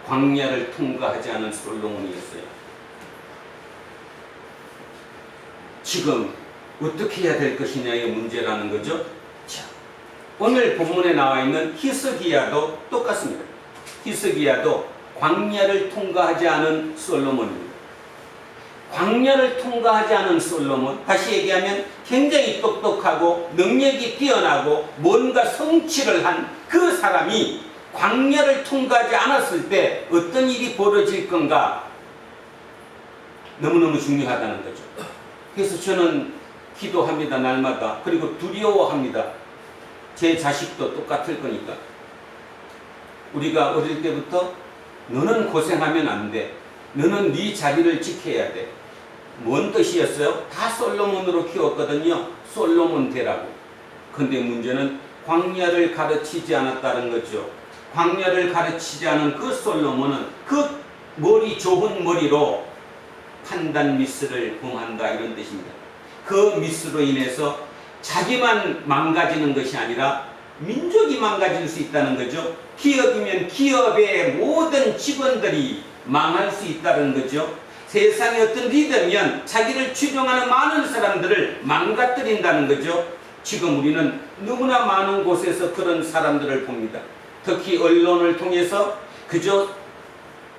광야를 통과하지 않은 솔로몬이었어요. 지금 어떻게 해야 될 것이냐의 문제라는 거죠. 자, 오늘 본문에 나와 있는 히스기야도 똑같습니다. 히스기야도 광야를 통과하지 않은 솔로몬입니다. 광야를 통과하지 않은 솔로몬, 다시 얘기하면 굉장히 똑똑하고 능력이 뛰어나고 뭔가 성취를 한 그 사람이 광야를 통과하지 않았을 때 어떤 일이 벌어질 건가 너무너무 중요하다는 거죠. 그래서 저는 기도합니다. 날마다. 그리고 두려워합니다. 제 자식도 똑같을 거니까. 우리가 어릴 때부터 너는 고생하면 안 돼. 너는 네 자리를 지켜야 돼. 뭔 뜻이었어요? 다 솔로몬으로 키웠거든요. 솔로몬 되라고. 근데 문제는 광야를 가르치지 않았다는 거죠. 광야를 가르치지 않은 그 솔로몬은 그 머리 좁은 머리로 판단 미스를 범한다 이런 뜻입니다. 그 미스로 인해서 자기만 망가지는 것이 아니라 민족이 망가질 수 있다는 거죠. 기업이면 기업의 모든 직원들이 망할 수 있다는 거죠. 세상의 어떤 리더면 자기를 추종하는 많은 사람들을 망가뜨린다는 거죠. 지금 우리는 너무나 많은 곳에서 그런 사람들을 봅니다. 특히 언론을 통해서 그저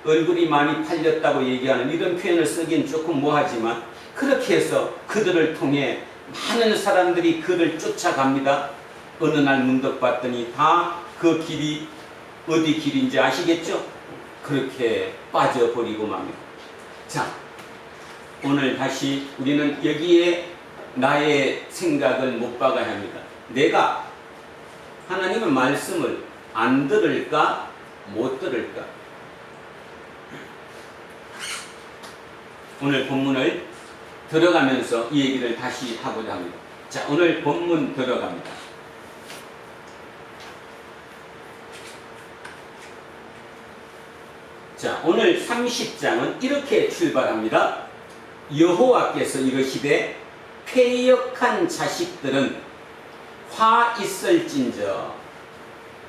얼굴이 많이 팔렸다고 얘기하는 이런 표현을 쓰긴 조금 뭐하지만 그렇게 해서 그들을 통해 많은 사람들이 그를 쫓아갑니다. 어느 날 문득 봤더니 다 그 길이 어디 길인지 아시겠죠? 그렇게 빠져버리고 맙니다. 자, 오늘 다시 우리는 여기에 나의 생각을 못 박아야 합니다. 내가 하나님의 말씀을 안 들을까 못 들을까? 오늘 본문을 들어가면서 이 얘기를 다시 하고자 합니다. 자, 오늘 본문 들어갑니다. 자, 오늘 30장은 이렇게 출발합니다. 여호와께서 이르시되 패역한 자식들은 화 있을진저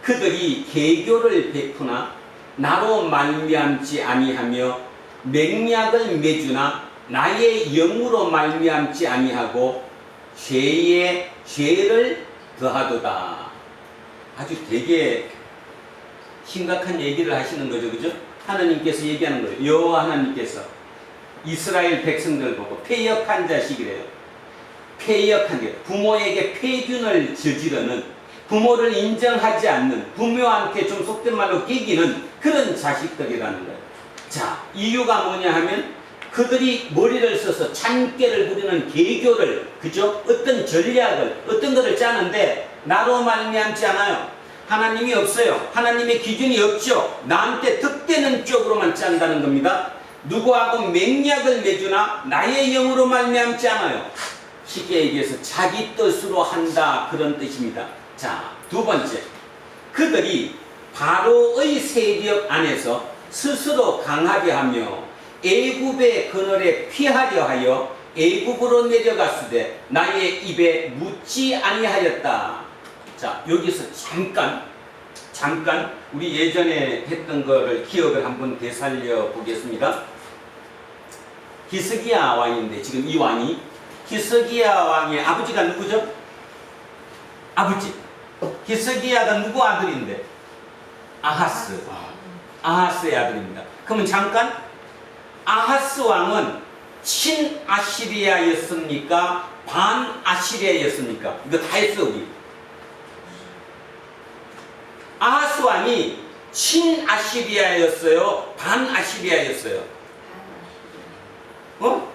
그들이 계교를 베푸나 나로 말미암지 아니하며 맹약을 맺으나 나의 영으로 말미암지 아니하고 죄에 죄를 더하도다. 아주 되게 심각한 얘기를 하시는 거죠, 그죠? 하나님께서 얘기하는 거예요. 여호와 하나님께서 이스라엘 백성들 보고 패역한 자식이래요. 패역한 게 부모에게 패균을 저지르는, 부모를 인정하지 않는, 부모한테 좀 속된 말로 깨기는 그런 자식들이라는 거예요. 자, 이유가 뭐냐 하면 그들이 머리를 써서 참깨를 부리는 계교를, 그죠? 어떤 전략을, 어떤 것을 짜는데 나로 말미암지 않아요. 하나님이 없어요. 하나님의 기준이 없죠. 나한테 득되는 쪽으로만 짠다는 겁니다. 누구하고 맹약을 맺으나 나의 영으로 말미암지 않아요. 쉽게 얘기해서 자기 뜻으로 한다, 그런 뜻입니다. 자, 두 번째, 그들이 바로의 세력 안에서 스스로 강하게 하며 애굽의 그늘에 피하려 하여 애굽으로 내려갔으되 나의 입에 묻지 아니하였다. 자, 여기서 잠깐 우리 예전에 했던 거를 기억을 한번 되살려 보겠습니다. 히스기야 왕인데, 지금 이 왕이, 히스기야 왕의 아버지가 누구죠? 아버지. 히스기야가 누구 아들인데? 아하스. 아하스의 아들입니다. 그러면 잠깐, 아하스 왕은 친아시리아였습니까? 반아시리아였습니까? 이거 다 했어, 우리. 아하스 왕이 친아시리아였어요? 반아시리아였어요? 어?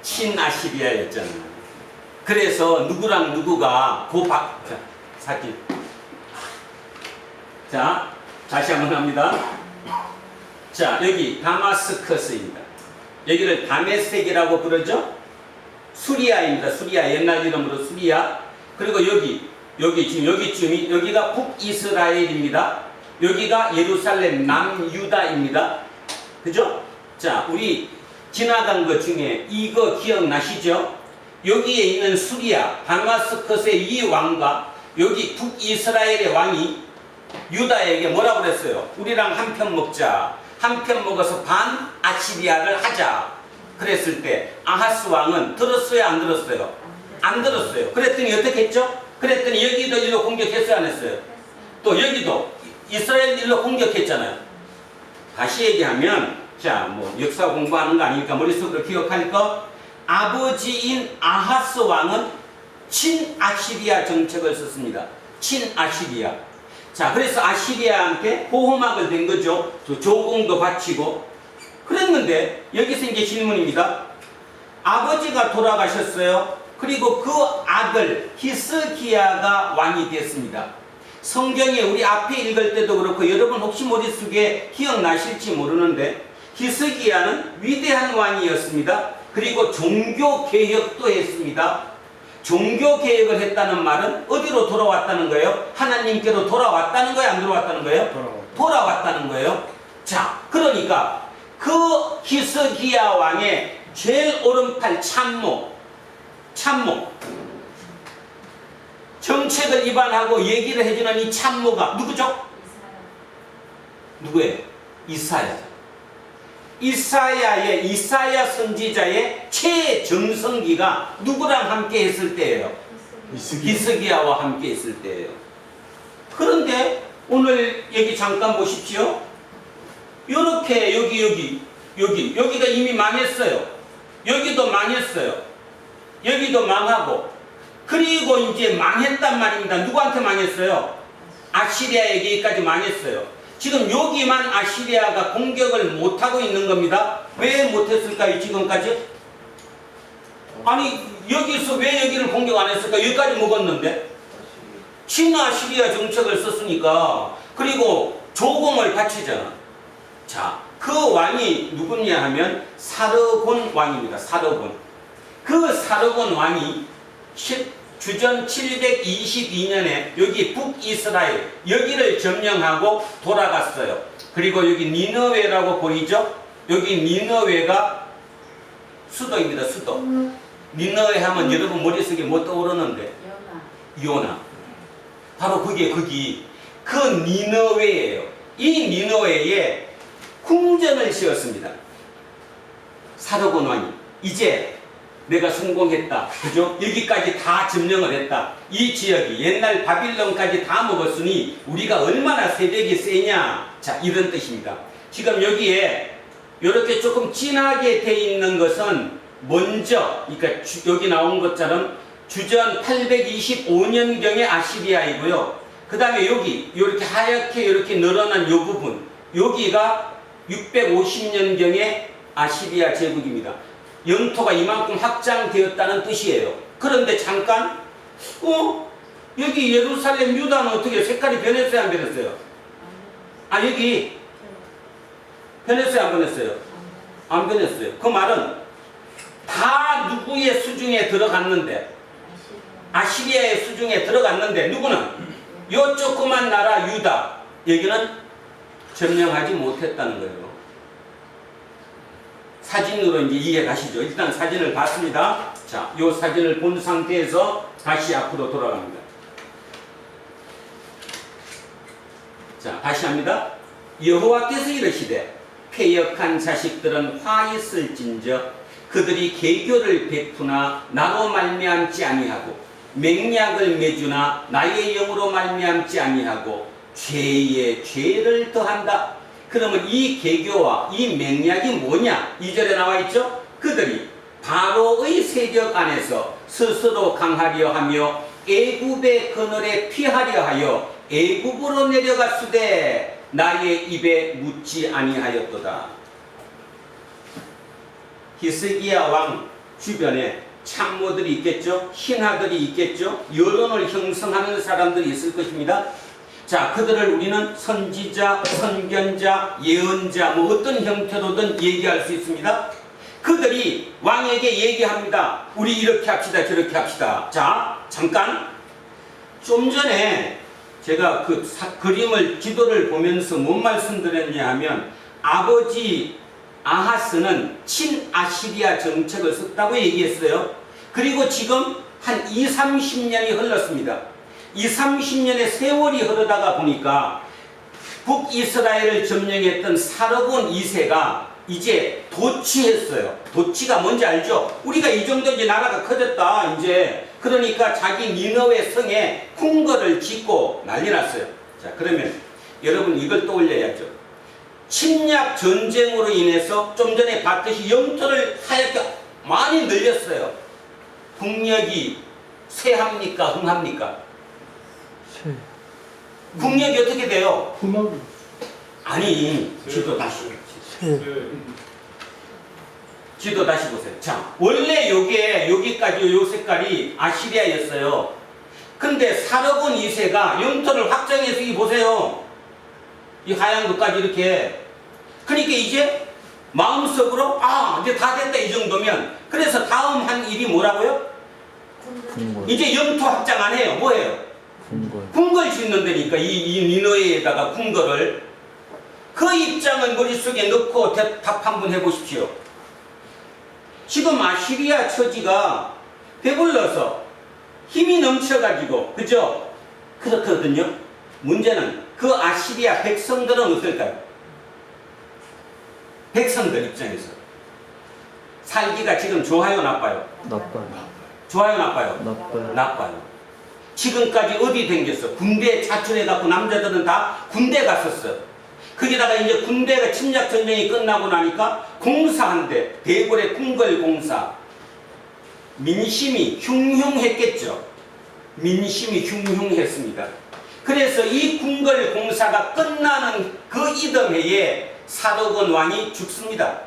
친아시리아였잖아. 그래서 누구랑 누구가 자, 사진. 자, 다시 한번 합니다. 자, 여기 다마스커스입니다. 여기를 다메섹이라고 부르죠? 수리아입니다. 수리아, 옛날 이름으로 수리아. 그리고 여기 지금 여기쯤이, 여기가 북이스라엘입니다. 여기가 예루살렘 남유다입니다. 그죠? 자, 우리 지나간 것 중에 이거 기억나시죠? 여기에 있는 수리아, 다마스커스의 이 왕과 여기 북이스라엘의 왕이 유다에게 뭐라고 그랬어요? 우리랑 한편 먹자. 한편 먹어서 반아시리아를 하자. 그랬을 때 아하스 왕은 들었어요, 안 들었어요? 안 들었어요. 그랬더니 어떻게 했죠? 그랬더니 여기도 일로 공격했어요, 안 했어요? 또 여기도 이스라엘 일로 공격했잖아요. 다시 얘기하면, 자, 뭐 역사 공부하는 거 아니니까 머릿속으로 기억하니까, 아버지인 아하스 왕은 친아시리아 정책을 썼습니다. 친아시리아. 자, 그래서 아시리아한테 보호막을 댄 거죠. 조공도 바치고. 그랬는데 여기서 이제 질문입니다. 아버지가 돌아가셨어요. 그리고 그 아들 히스기야가 왕이 됐습니다. 성경에 우리 앞에 읽을 때도 그렇고, 여러분 혹시 머릿속에 기억나실지 모르는데, 히스기야는 위대한 왕이었습니다. 그리고 종교개혁도 했습니다. 종교개혁을 했다는 말은 어디로 돌아왔다는 거예요? 하나님께로 돌아왔다는 거예요? 안 돌아왔다는 거예요? 돌아왔다는 거예요. 자, 그러니까 그 히스기야 왕의 제일 오른팔 참모, 정책을 위반하고 얘기를 해주는 이 참모가 누구죠? 누구예요? 이사야 선지자의 최정성기가 누구랑 함께 했을 때예요? 히스기야와 함께 했을 때예요. 그런데 오늘 여기 잠깐 보십시오. 요렇게 여기가 이미 망했어요. 여기도 망했어요. 여기도 망하고, 그리고 이제 망했단 말입니다. 누구한테 망했어요? 아시리아에게까지 망했어요. 지금 여기만 아시리아가 공격을 못하고 있는 겁니다. 왜 못했을까요, 지금까지? 아니, 여기서 왜 여기를 공격 안 했을까? 여기까지 먹었는데 친나 시리아 정책을 썼으니까. 그리고 조공을 바치잖아. 자, 그 왕이 누구냐 하면 사르곤 왕입니다. 사르곤. 그 사르곤 왕이 주전 722년에 여기 북이스라엘 여기를 점령하고 돌아갔어요. 그리고 여기 니느웨라고 보이죠? 여기 니느웨가 수도입니다. 수도. 니느웨 하면 여러분 머릿속에 뭐 떠오르는데? 요나. 바로 그게 거기 그 니느웨예요. 이 니느웨에 궁전을 지었습니다. 사르곤 왕이 이제 내가 성공했다. 그죠? 여기까지 다 점령을 했다. 이 지역이 옛날 바빌론까지 다 먹었으니 우리가 얼마나 세력이 세냐. 자, 이런 뜻입니다. 지금 여기에 이렇게 조금 진하게 돼 있는 것은 먼저, 그러니까 여기 나온 것처럼 주전 825년경의 아시리아이고요. 그 다음에 여기 이렇게 하얗게 이렇게 늘어난 이 부분, 여기가 650년경의 아시리아 제국입니다. 영토가 이만큼 확장되었다는 뜻이에요. 그런데 잠깐, 여기 예루살렘 유다는 어떻게 색깔이 변했어요? 안 변했어요? 아, 여기 변했어요? 안 변했어요? 안 변했어요. 그 말은 다 누구의 수중에 들어갔는데, 아시리아의 수중에 들어갔는데, 누구는 요 조그만 나라 유다, 여기는 점령하지 못했다는 거예요. 사진으로 이제 이해 가시죠. 일단 사진을 봤습니다. 자, 요 사진을 본 상태에서 다시 앞으로 돌아갑니다. 자, 다시 합니다. 여호와께서 이르시되 패역한 자식들은 화 있을진저 그들이 계교를 베푸나 나로 말미암지 아니하고 맹약을 맺으나 나의 영으로 말미암지 아니하고 죄에 죄를 더한다. 그러면 이 계교와 이 맹약이 뭐냐? 2절에 나와 있죠? 그들이 바로의 세력 안에서 스스로 강하려 하며 애굽의 그늘에 피하려 하여 애굽으로 내려갔으되 나의 입에 묻지 아니하였도다. 히스기야 왕 주변에 참모들이 있겠죠? 신하들이 있겠죠? 여론을 형성하는 사람들이 있을 것입니다. 자, 그들을 우리는 선지자, 선견자, 예언자 뭐 어떤 형태로든 얘기할 수 있습니다. 그들이 왕에게 얘기합니다. 우리 이렇게 합시다, 저렇게 합시다. 자, 잠깐 좀 전에 제가 그 그림을 기도를 보면서 뭔 말씀드렸냐 하면 아버지 아하스는 친아시리아 정책을 썼다고 얘기했어요. 그리고 지금 한 20-30년이 흘렀습니다. 20-30년의 세월이 흐르다가 보니까 북이스라엘을 점령했던 사르곤 2세가 이제 도취했어요. 도취가 뭔지 알죠? 우리가 이 정도 이제 나라가 커졌다 이제. 그러니까 자기 니느웨 성에 궁궐을 짓고 난리 났어요. 자, 그러면 여러분 이걸 떠올려야죠. 침략 전쟁으로 인해서 좀 전에 봤듯이 영토를 하얗게 많이 늘렸어요. 국력이 쇠합니까? 흥합니까? 쇠. 국력이 어떻게 돼요? hum하고. 아니, 지도 다시. 쇠. 지도 다시 보세요. 자, 원래 요게 여기까지 요 색깔이 아시리아였어요. 근데 사르곤 2세가 영토를 확장해서 이 보세요. 이 하얀 것까지 이렇게. 그러니까 이제 마음속으로 이제 다 됐다 이 정도면. 그래서 다음 한 일이 뭐라고요? 궁궐. 이제 영토 확장 안 해요. 뭐 해요? 궁궐. 궁궐 짓는다니까. 이 니느웨에다가 궁궐을. 그 입장을 머릿속에 넣고 답 한번 해보십시오. 지금 아시리아 처지가 배불러서 힘이 넘쳐가지고, 그죠? 그렇거든요. 문제는 그 아시리아 백성들은 어떨까요? 백성들 입장에서 살기가 지금 좋아요, 나빠요? 나빠요. 좋아요, 나빠요? 나빠요. 나빠요. 지금까지 어디 댕겼어? 군대에 자출해갖고 남자들은 다 군대 갔었어. 거기다가 이제 군대가 침략 전쟁이 끝나고 나니까 공사한대. 대궐의 궁궐 공사. 민심이 흉흉했겠죠. 민심이 흉흉했습니다. 그래서 이 궁궐 공사가 끝나는 그 이듬해에 사르곤 왕이 죽습니다.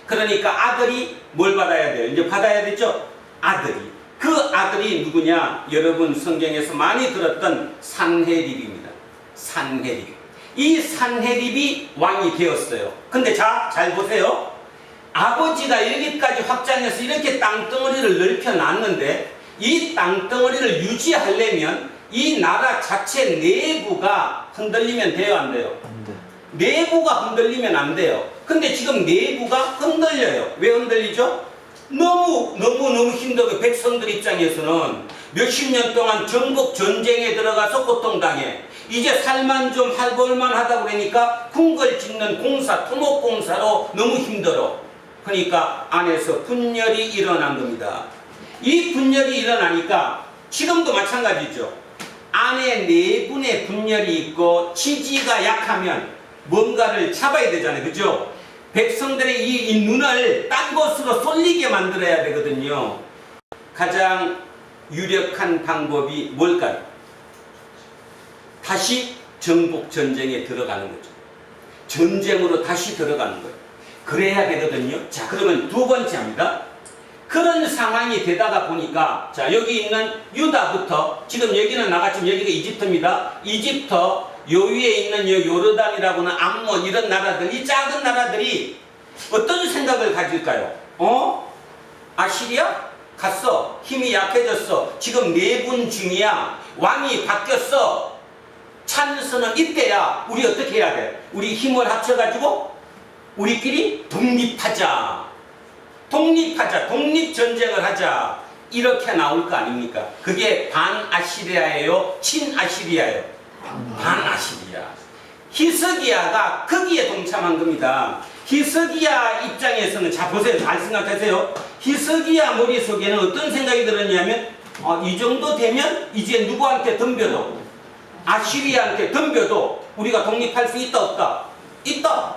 그러니까 아들이 뭘 받아야 돼요? 이제 받아야 되죠? 아들이, 그 아들이 누구냐? 여러분 성경에서 많이 들었던 산헤립입니다. 산헤립. 이 산헤립이 왕이 되었어요. 근데 자, 잘 보세요. 아버지가 여기까지 확장해서 이렇게 땅덩어리를 넓혀놨는데 이 땅덩어리를 유지하려면 이 나라 자체 내부가 흔들리면 돼요, 안 돼요? 안 돼. 내부가 흔들리면 안 돼요. 근데 지금 내부가 흔들려요. 왜 흔들리죠? 너무 힘들고 백성들 입장에서는 몇십 년 동안 정복 전쟁에 들어가서 고통당해. 이제 살만 좀 해볼만 하다 그러니까 궁궐 짓는 공사, 토목공사로 너무 힘들어. 그러니까 안에서 분열이 일어난 겁니다. 이 분열이 일어나니까 지금도 마찬가지죠. 안에 내분의 분열이 있고 지지가 약하면 뭔가를 잡아야 되잖아요. 그죠? 백성들의 이 눈을 딴 곳으로 쏠리게 만들어야 되거든요. 가장 유력한 방법이 뭘까요? 다시 정복 전쟁에 들어가는 거죠. 전쟁으로 다시 들어가는 거예요. 그래야 되거든요. 자, 그러면 두 번째입니다. 그런 상황이 되다가 보니까, 자, 여기 있는 유다부터, 지금 여기는 나갔지만 여기가 이집트입니다. 이집트, 요 위에 있는 요르단이라고는 암몬, 이런 나라들, 이 작은 나라들이 어떤 생각을 가질까요? 아시리아? 갔어. 힘이 약해졌어. 지금 내분 중이야. 왕이 바뀌었어. 찬스는 이때야. 우리 어떻게 해야 돼? 우리 힘을 합쳐가지고 우리끼리 독립하자. 독립전쟁을 하자. 이렇게 나올 거 아닙니까? 그게 반아시리아예요? 친아시리아예요? 반아시리아. 히스기야가 거기에 동참한 겁니다. 히스기야 입장에서는, 자 보세요. 잘 생각하세요. 히스기야 머릿속에는 어떤 생각이 들었냐면, 이 정도 되면 이제 누구한테 덤벼도, 아시리아한테 덤벼도 우리가 독립할 수 있다 없다? 있다.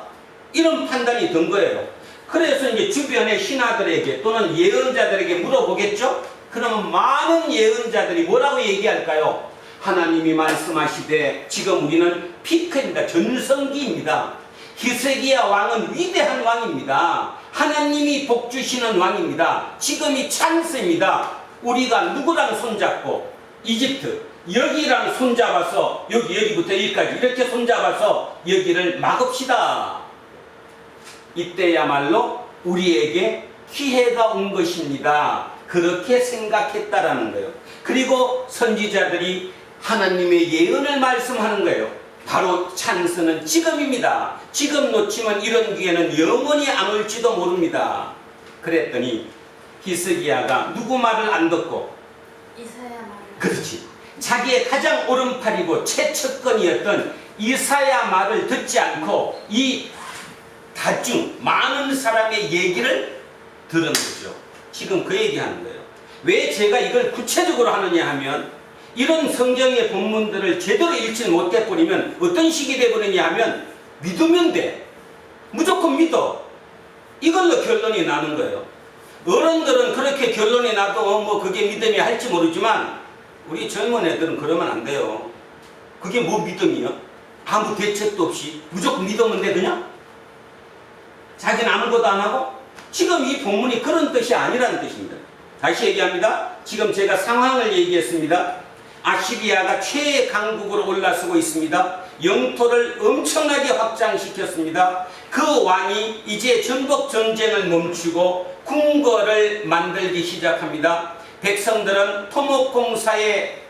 이런 판단이 든 거예요. 그래서 이제 주변의 신하들에게 또는 예언자들에게 물어보겠죠? 그러면 많은 예언자들이 뭐라고 얘기할까요? 하나님이 말씀하시되 지금 우리는 피크입니다. 전성기입니다. 히스기야 왕은 위대한 왕입니다. 하나님이 복 주시는 왕입니다. 지금이 찬스입니다. 우리가 누구랑 손잡고 이집트 여기랑 손잡아서 여기부터 여기까지 이렇게 손잡아서 여기를 막읍시다. 이때야말로 우리에게 기회가 온 것입니다. 그렇게 생각했다라는 거예요. 그리고 선지자들이 하나님의 예언을 말씀하는 거예요. 바로 찬스는 지금입니다. 지금 놓치면 이런 기회는 영원히 안 올지도 모릅니다. 그랬더니 히스기야가 누구 말을 안 듣고, 이사야 말을. 그렇지, 자기의 가장 오른팔이고 최측근이었던 이사야 말을 듣지 않고 이 다중 많은 사람의 얘기를 들은 거죠. 지금 그 얘기하는 거예요. 왜 제가 이걸 구체적으로 하느냐 하면, 이런 성경의 본문들을 제대로 읽지 못해버리면 어떤 식이 되버리냐 하면, 믿으면 돼. 무조건 믿어. 이걸로 결론이 나는 거예요. 어른들은 그렇게 결론이 나도 뭐 그게 믿음이 할지 모르지만 우리 젊은 애들은 그러면 안 돼요. 그게 뭐 믿음이요? 아무 대책도 없이 무조건 믿으면 돼 그냥? 자기는 아무것도 안 하고? 지금 이 본문이 그런 뜻이 아니라는 뜻입니다. 다시 얘기합니다. 지금 제가 상황을 얘기했습니다. 아시리아가 최강국으로 올라서고 있습니다. 영토를 엄청나게 확장시켰습니다. 그 왕이 이제 전복 전쟁을 멈추고 궁궐을 만들기 시작합니다. 백성들은 토목공사에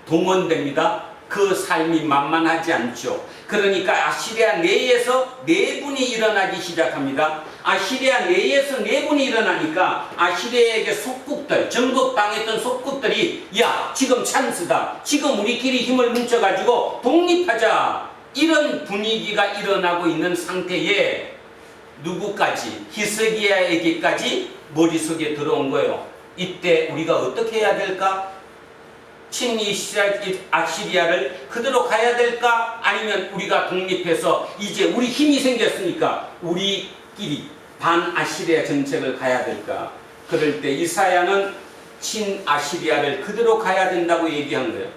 동원됩니다. 그 삶이 만만하지 않죠. 그러니까 아시리아 내에서 내분이 일어나기 시작합니다. 아시리아 내에서 내분이 일어나니까 아시리아에게 속국들, 정복당했던 속국들이 야 지금 찬스다. 지금 우리끼리 힘을 뭉쳐가지고 독립하자. 이런 분위기가 일어나고 있는 상태에 누구까지? 히스기야에게까지 머릿속에 들어온 거예요. 이때 우리가 어떻게 해야 될까? 아시리아를 그대로 가야 될까? 아니면 우리가 독립해서 이제 우리 힘이 생겼으니까 우리끼리 반아시리아 정책을 가야 될까? 그럴 때 이사야는 친아시리아를 그대로 가야 된다고 얘기한 거예요.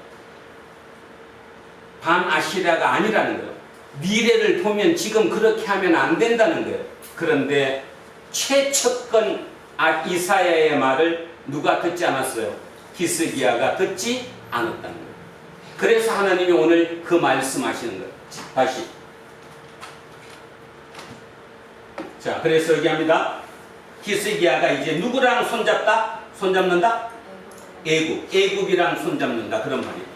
반아시리아가 아니라는 거예요. 미래를 보면 지금 그렇게 하면 안 된다는 거예요. 그런데 최측근 이사야의 말을 누가 듣지 않았어요? 히스기야가 듣지 않았다는 거예요. 그래서 하나님이 오늘 그 말씀하시는 거예요. 다시. 자, 그래서 얘기합니다. 히스기야가 이제 누구랑 손잡다? 손잡는다? 애굽이랑 손잡는다. 그런 말이에요.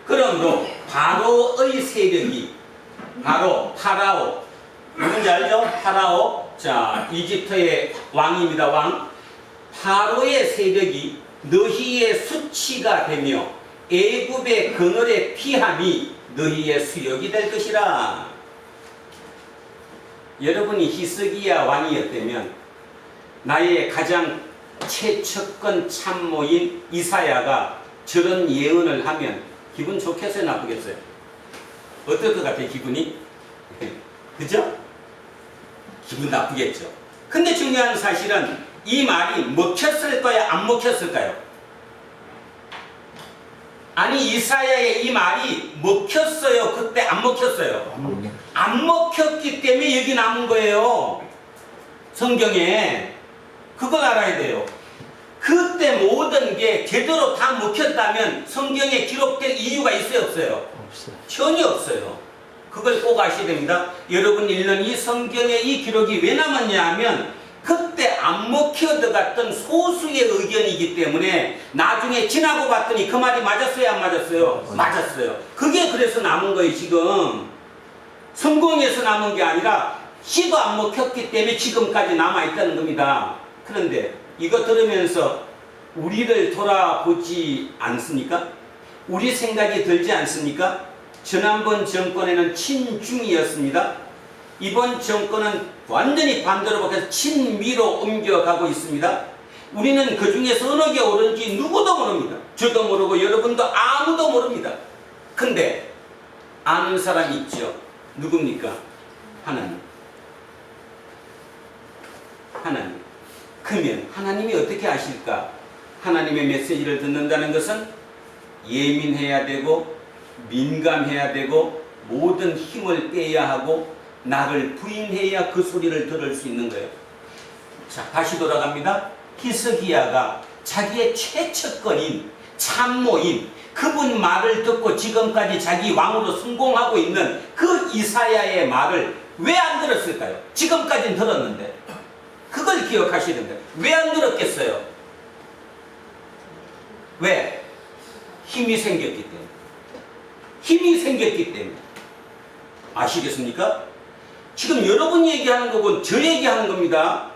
그러므로 바로의 세력이 바로 파라오, 누군지 알죠? 파라오. 자, 이집트의 왕입니다. 왕. 파로의 세력이 너희의 수치가 되며 애굽의 그늘의 피함이 너희의 수욕이 될 것이라. 여러분이 히스기야 왕이었다면 나의 가장 최측근 참모인 이사야가 저런 예언을 하면 기분 좋겠어요? 나쁘겠어요? 어떨 것 같아요? 기분이? 그죠? 기분 나쁘겠죠. 근데 중요한 사실은 이 말이 먹혔을까요? 안 먹혔을까요? 아니, 이사야의 이 말이 먹혔어요? 그때 안 먹혔어요? 안 먹혔기 때문에 여기 남은 거예요. 성경에. 그걸 알아야 돼요. 그때 모든 게 제대로 다 먹혔다면 성경에 기록될 이유가 있어요? 없어요? 없어요. 전혀 없어요. 그걸 꼭 아셔야 됩니다. 여러분 읽는 이 성경의 이 기록이 왜 남았냐 하면 그때 안 먹혀 들어갔던 소수의 의견이기 때문에 나중에 지나고 봤더니 그 말이 맞았어요? 안 맞았어요? 맞았어요. 그게 그래서 남은 거예요. 지금 성공해서 남은 게 아니라 씨도 안 먹혔기 때문에 지금까지 남아있다는 겁니다. 그런데 이거 들으면서 우리를 돌아보지 않습니까? 우리 생각이 들지 않습니까? 지난번 정권에는 친중이었습니다. 이번 정권은 완전히 반대로 바뀌어서 친미로 옮겨가고 있습니다. 우리는 그 중에서 어느 게 옳은지 누구도 모릅니다. 저도 모르고 여러분도 아무도 모릅니다. 근데 아는 사람이 있죠. 누굽니까? 하나님. 하나님. 그러면 하나님이 어떻게 아실까? 하나님의 메시지를 듣는다는 것은 예민해야 되고 민감해야 되고 모든 힘을 빼야 하고 나를 부인해야 그 소리를 들을 수 있는 거예요. 자, 다시 돌아갑니다. 히스기야가 자기의 최측근인 참모인 그분 말을 듣고 지금까지 자기 왕으로 성공하고 있는 그 이사야의 말을 왜 안 들었을까요? 지금까지는 들었는데. 그걸 기억하셔야 됩니다. 왜 안 들었겠어요? 왜? 힘이 생겼기 때문에. 힘이 생겼기 때문에. 아시겠습니까? 지금 여러분 얘기하는 거고 저 얘기하는 겁니다.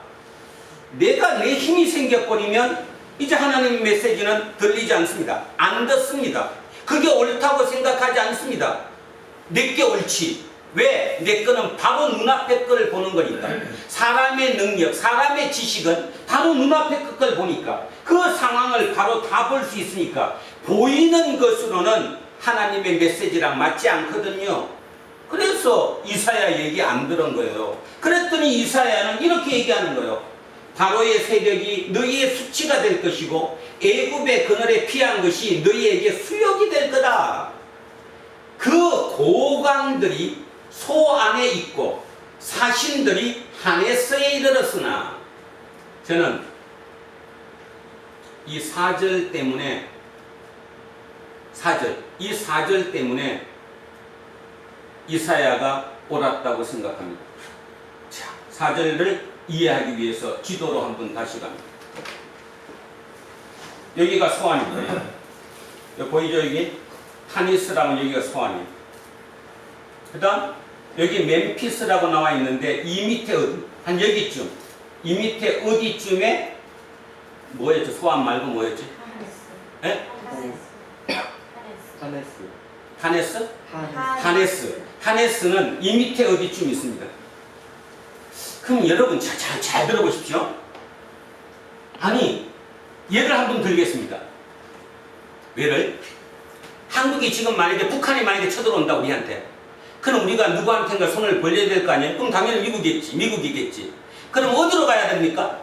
내가 내 힘이 생겨버리면 이제 하나님의 메시지는 들리지 않습니다. 안 듣습니다. 그게 옳다고 생각하지 않습니다. 내게 옳지. 왜? 내 거는 바로 눈앞에 거를 보는 거니까. 사람의 능력, 사람의 지식은 바로 눈앞에 걸 보니까 그 상황을 바로 다 볼 수 있으니까 보이는 것으로는 하나님의 메시지랑 맞지 않거든요. 그래서 이사야 얘기 안 들은 거예요. 그랬더니 이사야는 이렇게 얘기하는 거예요. 바로의 세력이 너희의 수치가 될 것이고 애굽의 그늘에 피한 것이 너희에게 수욕이 될 거다. 그 고관들이 소 안에 있고 사신들이 하네스에 이르렀으나 저는 이 4절 때문에 이 4절 때문에 이사야가 옳았다고 생각합니다. 자, 4절을 이해하기 위해서 지도로 한번 다시 갑니다. 여기가 소안입니다. 여기 보이죠? 여기 타니스라고 여기가 소안이에요. 그 다음 여기 멤피스라고 나와 있는데 이 밑에 어디? 한 여기쯤. 이 밑에 어디쯤에 뭐였죠? 소안 말고 뭐였지? 예? 타네스? 타네스는 이 밑에 어디쯤 있습니다. 그럼 여러분 잘 들어보십시오. 아니, 예를 한번 들겠습니다. 예를 한국이 지금 만약에 북한이 만약에 쳐들어온다 우리한테. 그럼 우리가 누구한테인가 손을 벌려야 될 거 아니에요? 그럼 당연히 미국이겠지. 그럼 어디로 가야 됩니까?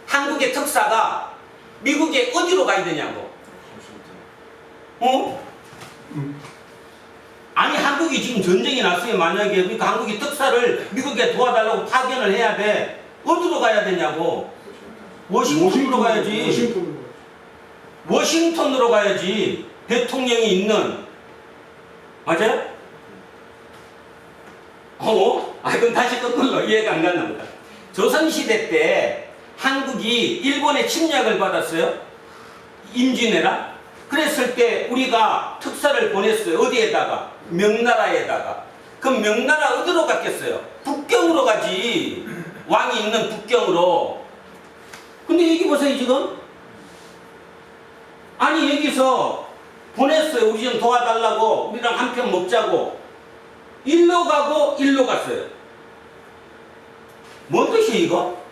한국의 특사가 미국에 어디로 가야 되냐고. 아니, 한국이 지금 전쟁이 났으면 만약에 그러니까 한국이 특사를 미국에 도와달라고 파견을 해야 돼. 어디로 가야 되냐고. 워싱턴으로 가야지. 워싱턴으로 가야지. 대통령이 있는. 맞아요? 그럼 다시 거꾸로 이해가 안 갔나 보다. 조선시대 때 한국이 일본의 침략을 받았어요. 임진왜란. 그랬을 때 우리가 특사를 보냈어요. 어디에다가? 명나라에다가. 그럼 명나라 어디로 갔겠어요? 북경으로 가지. 왕이 있는 북경으로. 근데 여기 보세요 지금. 아니 여기서 보냈어요. 우리 좀 도와달라고. 우리랑 한 편 먹자고. 일로 가고 일로 갔어요. 뭔 뜻이에요 이거?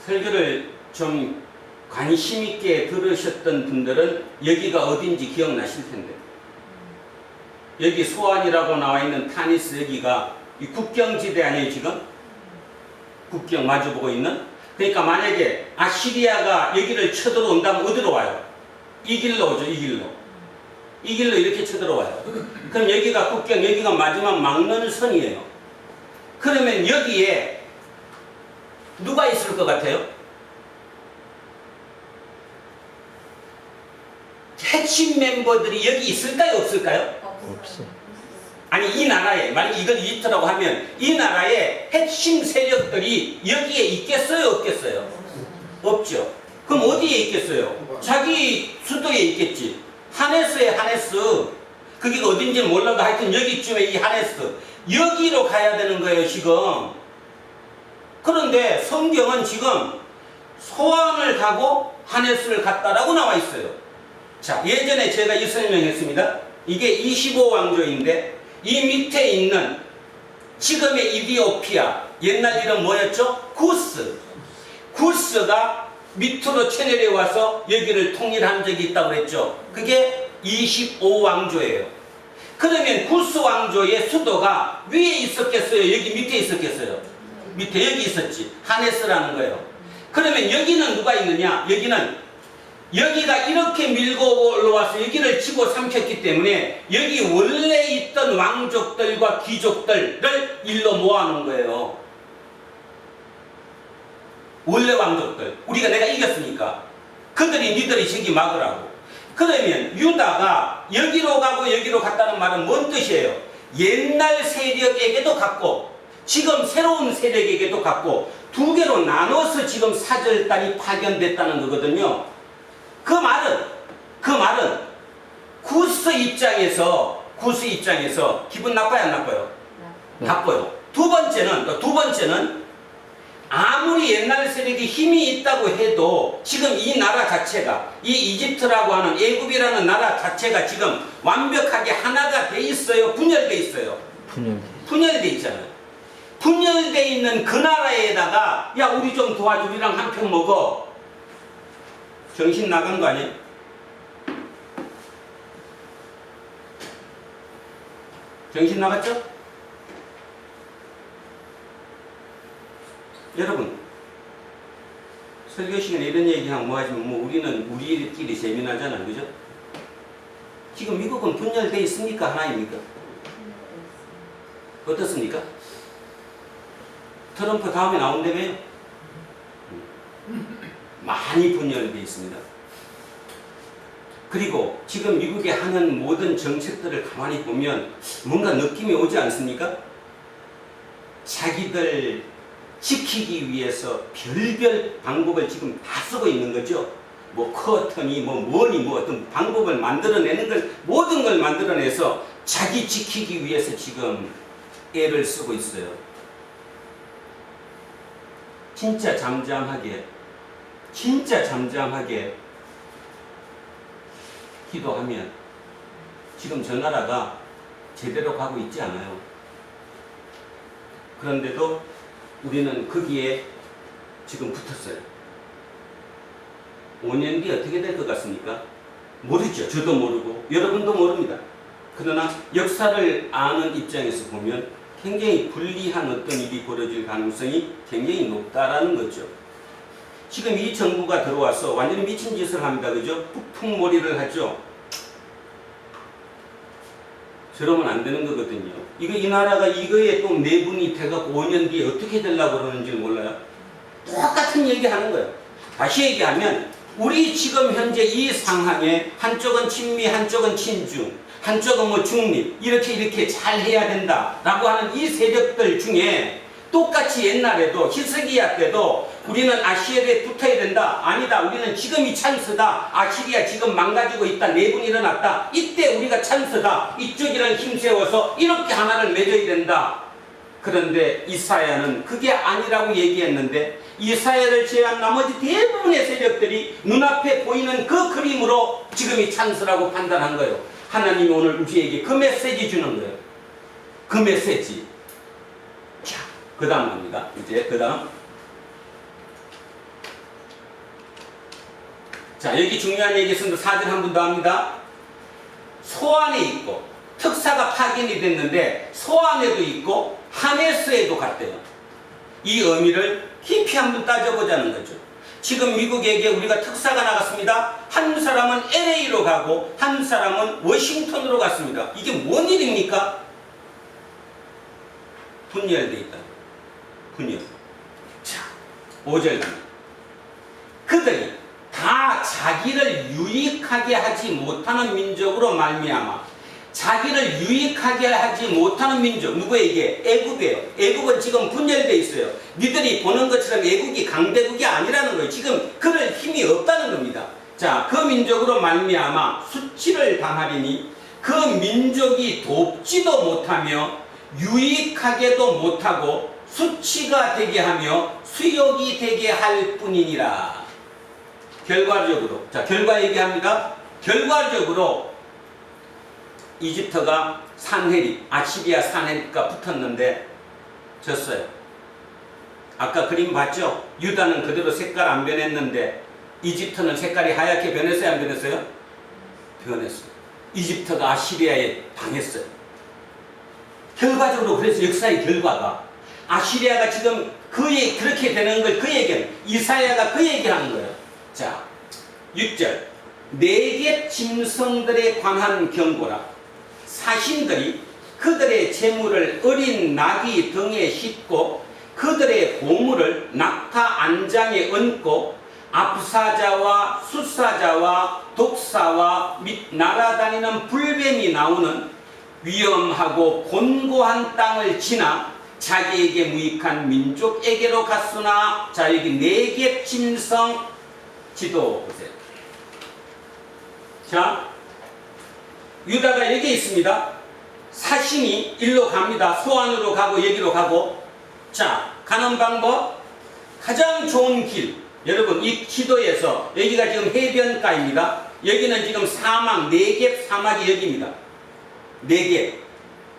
설교를 좀 관심 있게 들으셨던 분들은 여기가 어딘지 기억나실 텐데, 여기 소안이라고 나와 있는 타니스, 여기가 이 국경지대 아니에요 지금? 국경 마주보고 있는? 그러니까 만약에 아시리아가 여기를 쳐들어온다면 어디로 와요? 이 길로 오죠. 이 길로. 이 길로 이렇게 쳐들어와요. 그럼 여기가 국경, 여기가 마지막 막는 선이에요. 그러면 여기에 누가 있을 것 같아요? 핵심 멤버들이 여기 있을까요? 없을까요? 없어. 아니 이 나라에, 만약 이걸 이집트라고 하면 이 나라의 핵심 세력들이 여기에 있겠어요? 없겠어요? 없죠. 그럼 어디에 있겠어요? 자기 수도에 있겠지. 하네스에 하네스. 그게 어딘지 몰라도 하여튼 여기쯤에 이 하네스. 여기로 가야 되는 거예요 지금. 그런데 성경은 지금 소안을 가고 하네스를 갔다라고 나와 있어요. 자, 예전에 제가 이 설명했습니다. 이게 25왕조인데 이 밑에 있는 지금의 이디오피아, 옛날 이름 뭐였죠? 구스. 구스가 밑으로 쳐내려와서 여기를 통일한 적이 있다고 그랬죠. 그게 25왕조예요. 그러면 구스 왕조의 수도가 위에 있었겠어요? 여기 밑에 있었겠어요? 밑에 여기 있었지. 하네스라는 거예요. 그러면 여기는 누가 있느냐? 여기가 이렇게 밀고 올라와서 여기를 치고 삼켰기 때문에 여기 원래 있던 왕족들과 귀족들을 일로 모아놓은 거예요. 원래 왕족들. 우리가 내가 이겼으니까. 그들이 니들이 저기 막으라고. 그러면 유다가 여기로 가고 여기로 갔다는 말은 뭔 뜻이에요? 옛날 세력에게도 갔고 지금 새로운 세력에게도 갔고 두 개로 나눠서 지금 사절단이 파견됐다는 거거든요. 그 말은 구스 입장에서 기분 나빠요 안 나빠요? 네. 나빠요. 두 번째는 아무리 옛날 세력이 힘이 있다고 해도 지금 이 나라 자체가, 이 이집트라고 하는 애굽이라는 나라 자체가 지금 완벽하게 하나가 돼 있어요? 분열돼 있어요? 분열돼 있잖아요. 분열돼 있는 그 나라에다가 야 우리 좀 도와줘, 우리랑 한 편 먹어. 정신 나간 거 아니에요? 정신 나갔죠? 여러분, 설교 시간에 이런 얘기하면 뭐하지만 우리는 우리끼리 재미나잖아요, 그죠? 지금 미국은 분열돼 있습니까? 하나입니까? 어떻습니까? 트럼프 다음에 나온다며요? 많이 분열돼 있습니다. 그리고 지금 미국이 하는 모든 정책들을 가만히 보면 뭔가 느낌이 오지 않습니까? 자기들 지키기 위해서 별별 방법을 지금 다 쓰고 있는 거죠. 뭐 커튼이 뭐 어떤 방법을 만들어내는 걸, 모든 걸 만들어내서 자기 지키기 위해서 지금 애를 쓰고 있어요. 진짜 잠잠하게 기도하면 지금 저 나라가 제대로 가고 있지 않아요. 그런데도 우리는 거기에 지금 붙었어요. 5년 뒤에 어떻게 될 것 같습니까? 모르죠. 저도 모르고 여러분도 모릅니다. 그러나 역사를 아는 입장에서 보면 굉장히 불리한 어떤 일이 벌어질 가능성이 굉장히 높다라는 거죠. 지금 이 정부가 들어와서 완전히 미친 짓을 합니다. 그죠? 북풍몰이를 하죠. 저러면 안 되는 거거든요. 이 나라가 이거에 또 내분이 돼갖고 5년 뒤에 어떻게 되려고 그러는지 몰라요. 똑같은 얘기 하는 거예요. 다시 얘기하면 우리 지금 현재 이 상황에 한쪽은 친미, 한쪽은 친중, 한쪽은 뭐 중립 이렇게 잘 해야 된다라고 하는 이 세력들 중에 똑같이 옛날에도 히스기야 때도 우리는 아시리아에 붙어야 된다. 아니다. 우리는 지금이 찬스다. 아시리아 지금 망가지고 있다. 내분이 일어났다. 이때 우리가 찬스다. 이쪽이랑 힘세워서 이렇게 하나를 맺어야 된다. 그런데 이사야는 그게 아니라고 얘기했는데 이사야를 제외한 나머지 대부분의 세력들이 눈앞에 보이는 그 그림으로 지금이 찬스라고 판단한 거예요. 하나님이 오늘 우리에게 그 메시지 주는 거예요. 그 메시지. 자, 그 다음 갑니다. 이제 그 다음. 자, 여기 중요한 얘기 있습니다. 4절 한 번 더 합니다. 소안에 있고 특사가 파견이 됐는데 소안에도 있고 하네스에도 갔대요. 이 의미를 깊이 한번 따져보자는 거죠. 지금 미국에게 우리가 특사가 나갔습니다. 한 사람은 LA로 가고 한 사람은 워싱턴으로 갔습니다. 이게 뭔 일입니까? 분열되어 있다. 분열. 자, 5절 갑니다. 그들이 다 자기를 유익하게 하지 못하는 민족으로 말미암아 자기를 유익하게 하지 못하는 민족 누구에게? 애굽이에요. 애굽은 지금 분열되어 있어요. 니들이 보는 것처럼 애국이 강대국이 아니라는 거예요. 지금 그럴 힘이 없다는 겁니다. 자, 그 민족으로 말미암아 수치를 당하리니 그 민족이 돕지도 못하며 유익하게도 못하고 수치가 되게 하며 수욕이 되게 할 뿐이니라. 결과적으로, 자, 결과 얘기합니다. 결과적으로 이집트가 산헤립, 아시리아 산헤립과 붙었는데 졌어요. 아까 그림 봤죠? 유다는 그대로 색깔 안 변했는데 이집트는 색깔이 하얗게 변했어요? 안 변했어요? 변했어요. 이집트가 아시리아에 당했어요. 결과적으로 그래서 역사의 결과가 아시리아가 지금 그렇게 되는 걸 그 얘기는 이사야가 그 얘기하는 거예요. 자, 6절 네겝 짐승들에 관한 경고라. 사신들이 그들의 재물을 어린 나귀 등에 싣고 그들의 보물을 낙타 안장에 얹고 압사자와 수사자와 독사와 및 날아다니는 불뱀이 나오는 위험하고 곤고한 땅을 지나 자기에게 무익한 민족에게로 갔으나, 자, 여기 네겝 짐승 지도 보세요. 자, 유다가 여기 있습니다. 사신이 일로 갑니다. 소안으로 가고 여기로 가고. 자, 가는 방법 가장 좋은 길. 여러분 이 지도에서 여기가 지금 해변가입니다. 여기는 지금 사막, 네겝 사막이 여기입니다. 네겝.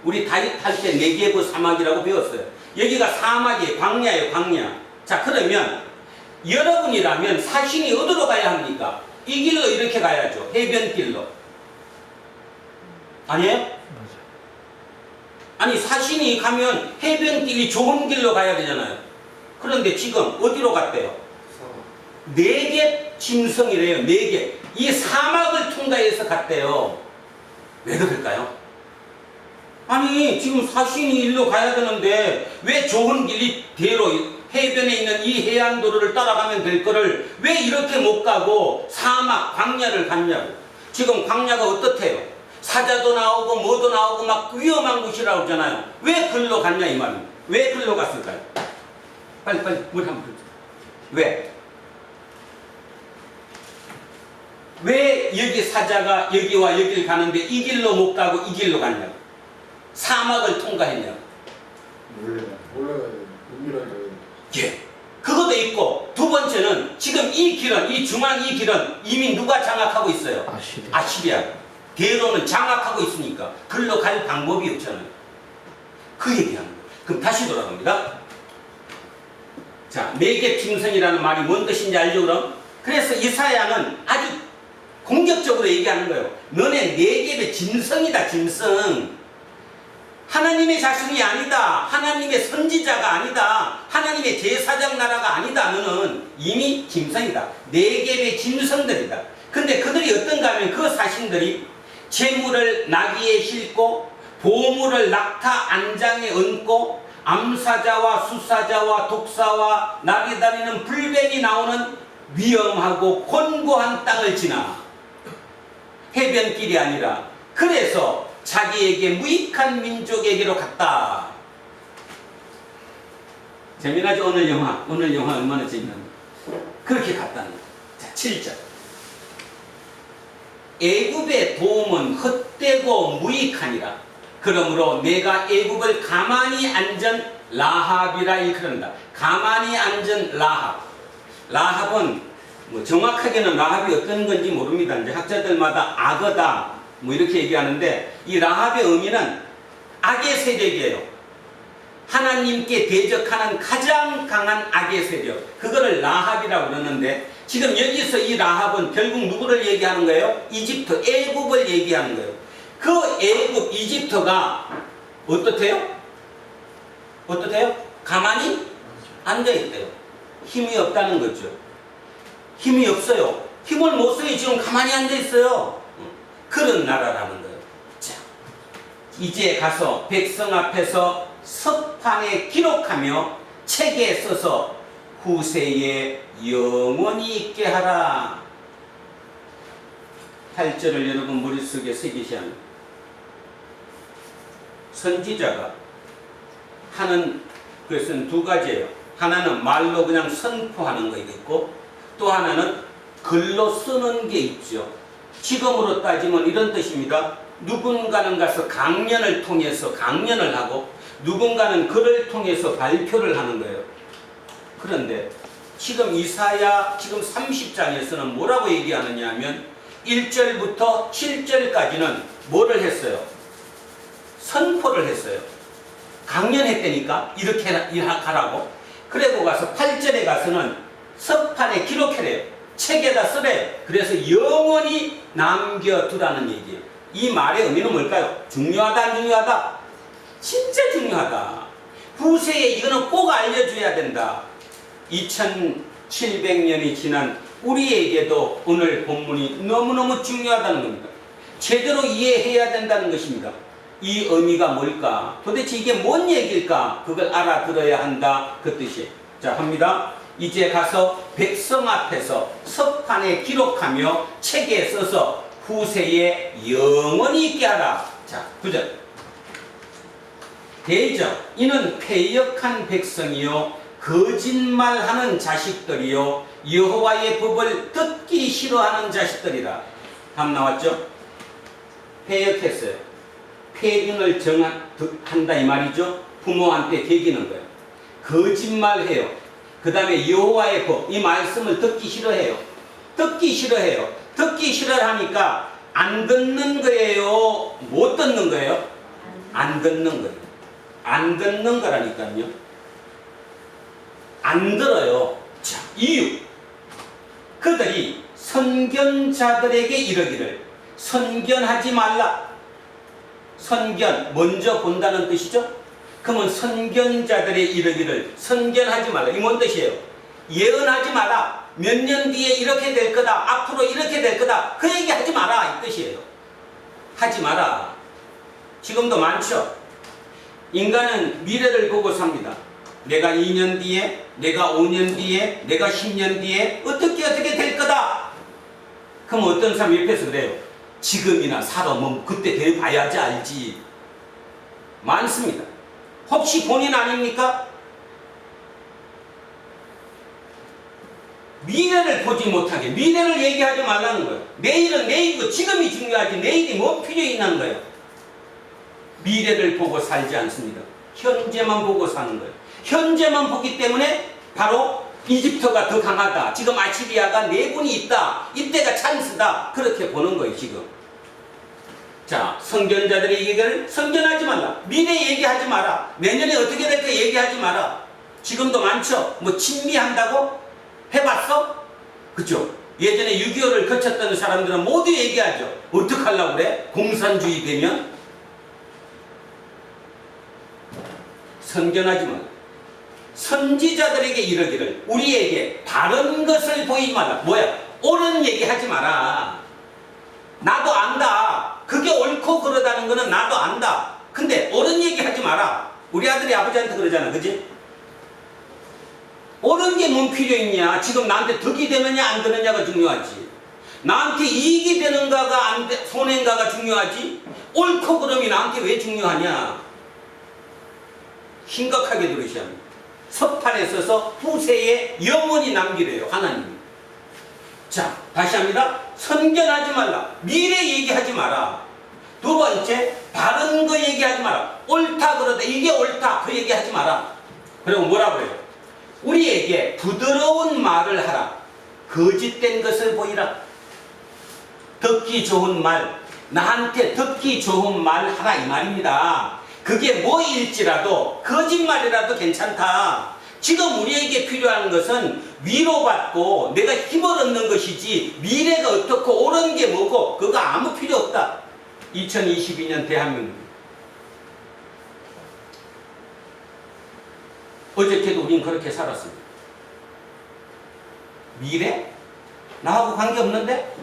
우리 다윗 할 때 네겝의 사막이라고 배웠어요. 여기가 사막이에요. 광야예요, 광야. 자, 그러면 여러분이라면 사신이 어디로 가야 합니까? 이 길로 이렇게 가야죠. 해변길로. 아니에요? 맞아요. 아니, 사신이 가면 해변길이 좋은 길로 가야 되잖아요. 그런데 지금 어디로 갔대요? 네겝 짐승이래요. 네겝. 이 사막을 통과해서 갔대요. 왜 그럴까요? 아니, 지금 사신이 일로 가야 되는데 왜 좋은 길이 대로 해변에 있는 이 해안도로를 따라가면 될 거를 왜 이렇게 못 가고 사막, 광야를 갔냐고. 지금 광야가 어떻대요? 사자도 나오고 뭐도 나오고 막 위험한 곳이라고 하잖아요. 왜 글로 갔냐 이 말입니다. 왜 글로 갔을까요? 빨리 물 한번 주세요. 왜? 왜 여기 사자가 여기와 여기를 가는데 이 길로 못 가고 이 길로 갔냐고. 사막을 통과했냐고. 올라가야 돼. 은밀하게 가야 돼. 예. 그것도 있고, 두 번째는 지금 이 길은, 이 중앙 이 길은 이미 누가 장악하고 있어요? 아시리아. 대로는 장악하고 있으니까 글로 갈 방법이 없잖아요. 그 얘기하는 거예요. 그럼 다시 돌아갑니다. 자, 네겝 짐승이라는 말이 뭔 뜻인지 알죠, 그럼? 그래서 이사야는 아주 공격적으로 얘기하는 거예요. 너네 네겝의 짐승이다, 짐승. 하나님의 자손이 아니다. 하나님의 선지자가 아니다. 하나님의 제사장 나라가 아니다. 너는 이미 짐승이다. 네겝의 짐승들이다. 근데 그들이 어떤가 하면 그 사신들이 재물을 나귀에 싣고 보물을 낙타 안장에 얹고 암사자와 수사자와 독사와 날아다니는 불뱀이 나오는 위험하고 곤고한 땅을 지나 해변길이 아니라 그래서 자기에게 무익한 민족에게로 갔다. 재미나죠? 오늘 영화 얼마나 재미납니까? 그렇게 갔다는 거예요. 자, 7절. 애굽의 도움은 헛되고 무익하니라. 그러므로 내가 애굽을 가만히 앉은 라합이라 일컬는다. 가만히 앉은 라합. 라합은 뭐 정확하게는 라합이 어떤 건지 모릅니다. 이제 학자들마다 악어다 뭐 이렇게 얘기하는데, 이 라합의 의미는 악의 세력이에요. 하나님께 대적하는 가장 강한 악의 세력, 그거를 라합이라고 그러는데, 지금 여기서 이 라합은 결국 누구를 얘기하는 거예요? 이집트, 애굽을 얘기하는 거예요. 그 애굽, 이집트가 어떻대요? 어떻대요? 가만히 앉아있대요. 힘이 없다는 거죠. 힘이 없어요. 힘을 못 써요. 지금 가만히 앉아있어요. 그런 나라라는 거예요. 자, 이제 가서 백성 앞에서 석판에 기록하며 책에 써서 후세에 영원히 있게 하라. 8절을 여러분 머릿속에 새기셔야 합니다. 선지자가 하는 것은 두 가지예요. 하나는 말로 그냥 선포하는 거 있고, 또 하나는 글로 쓰는 게 있죠. 지금으로 따지면 이런 뜻입니다. 누군가는 가서 강연을 통해서 강연을 하고, 누군가는 글을 통해서 발표를 하는 거예요. 그런데 지금 이사야 지금 30장에서는 뭐라고 얘기하느냐 하면 1절부터 7절까지는 뭐를 했어요? 선포를 했어요. 강연했다니까 이렇게 하라고. 그리고 가서 8절에 가서는 석판에 기록해래요. 책에다 쓰래요. 그래서 영원히 남겨두라는 얘기예요. 이 말의 의미는 뭘까요? 중요하다, 안 중요하다? 진짜 중요하다. 후세에 이거는 꼭 알려줘야 된다. 2700년이 지난 우리에게도 오늘 본문이 너무너무 중요하다는 겁니다. 제대로 이해해야 된다는 것입니다. 이 의미가 뭘까? 도대체 이게 뭔 얘기일까? 그걸 알아들어야 한다. 그 뜻이에요. 자, 합니다. 이제 가서 백성 앞에서 석판에 기록하며 책에 써서 후세에 영원히 있게 하라. 자, 9절. 대적, 이는 패역한 백성이요 거짓말하는 자식들이요 여호와의 법을 듣기 싫어하는 자식들이라. 답 나왔죠? 패역했어요. 폐륜을 한다 이 말이죠. 부모한테 개기는 거예요. 거짓말해요. 그 다음에 여호와의 법, 이 말씀을 듣기 싫어해요. 듣기 싫어해요. 듣기 싫어하니까 안 듣는 거예요? 못 듣는 거예요? 안 듣는 거예요. 안 듣는 거라니까요. 안 들어요. 자, 이유. 그들이 선견자들에게 이르기를 선견하지 말라. 선견, 먼저 본다는 뜻이죠. 그러면 선견자들의 이르기를 선견하지 말라. 이 뭔 뜻이에요? 예언하지 마라. 몇 년 뒤에 이렇게 될 거다. 앞으로 이렇게 될 거다. 그 얘기 하지 마라. 이 뜻이에요. 하지 마라. 지금도 많죠. 인간은 미래를 보고 삽니다. 내가 2년 뒤에, 내가 5년 뒤에, 내가 10년 뒤에 어떻게 될 거다. 그럼 어떤 사람 옆에서 그래요. 지금이나 살아. 뭐 그때 돼 봐야지 알지. 많습니다. 혹시 본인 아닙니까? 미래를 보지 못하게, 미래를 얘기하지 말라는 거예요. 내일은 내일이고 지금이 중요하지 내일이 뭐 필요 있는 거예요. 미래를 보고 살지 않습니다. 현재만 보고 사는 거예요. 현재만 보기 때문에 바로 이집트가 더 강하다. 지금 아시리아가 내분이 있다. 이때가 찬스다. 그렇게 보는 거예요, 지금. 자, 선견자들의 얘기를 선견하지 말라. 미래 얘기하지 마라. 내년에 어떻게 될까 얘기하지 마라. 지금도 많죠. 뭐 친미한다고? 해봤어? 그죠? 예전에 6.25를 거쳤던 사람들은 모두 얘기하죠. 어떡하려고 그래? 공산주의 되면? 선견하지 말라. 선지자들에게 이르기를 우리에게 다른 것을 보이지 말라. 뭐야? 옳은 얘기 하지 마라. 나도 안다. 그게 옳고 그러다는 거는 나도 안다. 근데 옳은 얘기 하지 마라. 우리 아들이 아버지한테 그러잖아. 그지? 옳은 게 뭔 필요 있냐? 지금 나한테 덕이 되느냐 안 되느냐가 중요하지. 나한테 이익이 되는가가 안 돼, 손해인가가 중요하지. 옳고 그름이 나한테 왜 중요하냐? 심각하게 들으셔야 합니다. 석판에 써서 후세에 영원히 남기래요. 하나님이. 자, 다시 합니다. 선견하지 말라. 미래 얘기하지 마라. 두 번째, 바른 거 얘기하지 마라. 옳다 그러다 이게 옳다 그 얘기하지 마라. 그리고 뭐라고 해요? 우리에게 부드러운 말을 하라. 거짓된 것을 보이라. 듣기 좋은 말, 나한테 듣기 좋은 말 하라 이 말입니다. 그게 뭐일지라도 거짓말이라도 괜찮다. 지금 우리에게 필요한 것은 위로받고 내가 힘을 얻는 것이지 미래가 어떻고 옳은 게 뭐고 그거 아무 필요 없다. 2022년 대한민국. 어저께도 우린 그렇게 살았습니다. 미래? 나하고 관계없는데?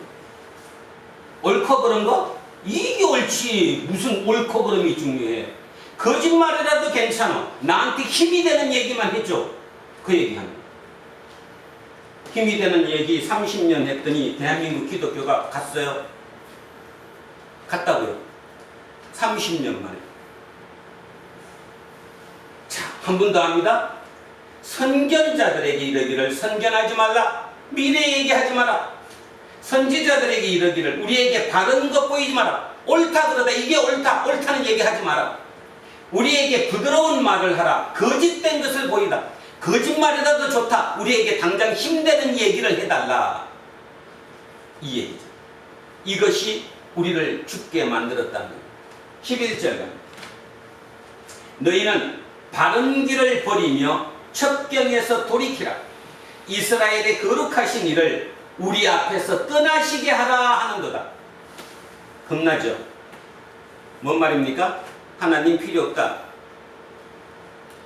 옳고 그른 거? 이게 옳지. 무슨 옳고 그름이 중요해. 거짓말이라도 괜찮아. 나한테 힘이 되는 얘기만 해줘. 그 얘기합니다. 힘이 되는 얘기 30년 했더니 대한민국 기독교가 갔어요. 갔다고요. 30년 만에. 자, 한 번 더 합니다. 선견자들에게 이르기를 선견하지 말라. 미래 얘기하지 마라. 선지자들에게 이르기를 우리에게 바른 것 보이지 마라. 옳다 그러다 이게 옳다. 옳다는 얘기하지 마라. 우리에게 부드러운 말을 하라. 거짓된 것을 보이다. 거짓말이라도 좋다. 우리에게 당장 힘되는 얘기를 해달라. 이 얘기죠. 이것이 우리를 죽게 만들었다는 거예요. 11절 너희는 바른 길을 버리며 첩경에서 돌이키라. 이스라엘의 거룩하신 이를 우리 앞에서 떠나시게 하라 하는 거다. 겁나죠? 뭔 말입니까? 하나님 필요 없다.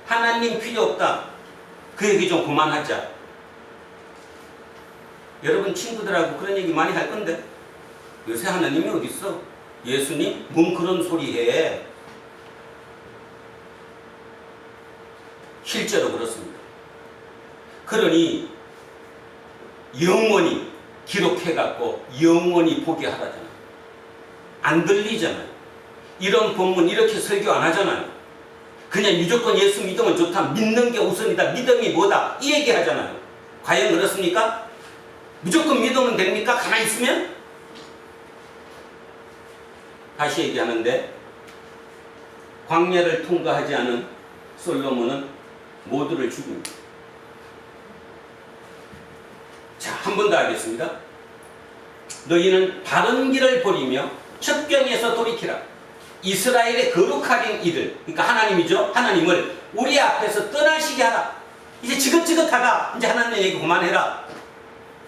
하나님 필요 없다. 그 얘기 좀 그만하자. 여러분 친구들하고 그런 얘기 많이 할 건데 요새 하나님이 어디 있어? 예수님? 뭔 그런 소리 해? 실제로 그렇습니다. 그러니 영원히 기록해갖고 영원히 보게 하라잖아요. 안 들리잖아요. 이런 본문 이렇게 설교 안 하잖아요. 그냥 무조건 예수 믿으면 좋다. 믿는 게 우선이다. 믿음이 뭐다. 이 얘기 하잖아요. 과연 그렇습니까? 무조건 믿으면 됩니까? 가만히 있으면? 다시 얘기하는데 광야를 통과하지 않은 솔로몬은 모두를 죽입니다. 자, 한 번 더 하겠습니다. 너희는 바른 길을 버리며 첩경에서 돌이키라. 이스라엘의 거룩하신 이들, 그러니까 하나님이죠. 하나님을 우리 앞에서 떠나시게 하라. 이제 지긋지긋하다. 이제 하나님 얘기 그만해라.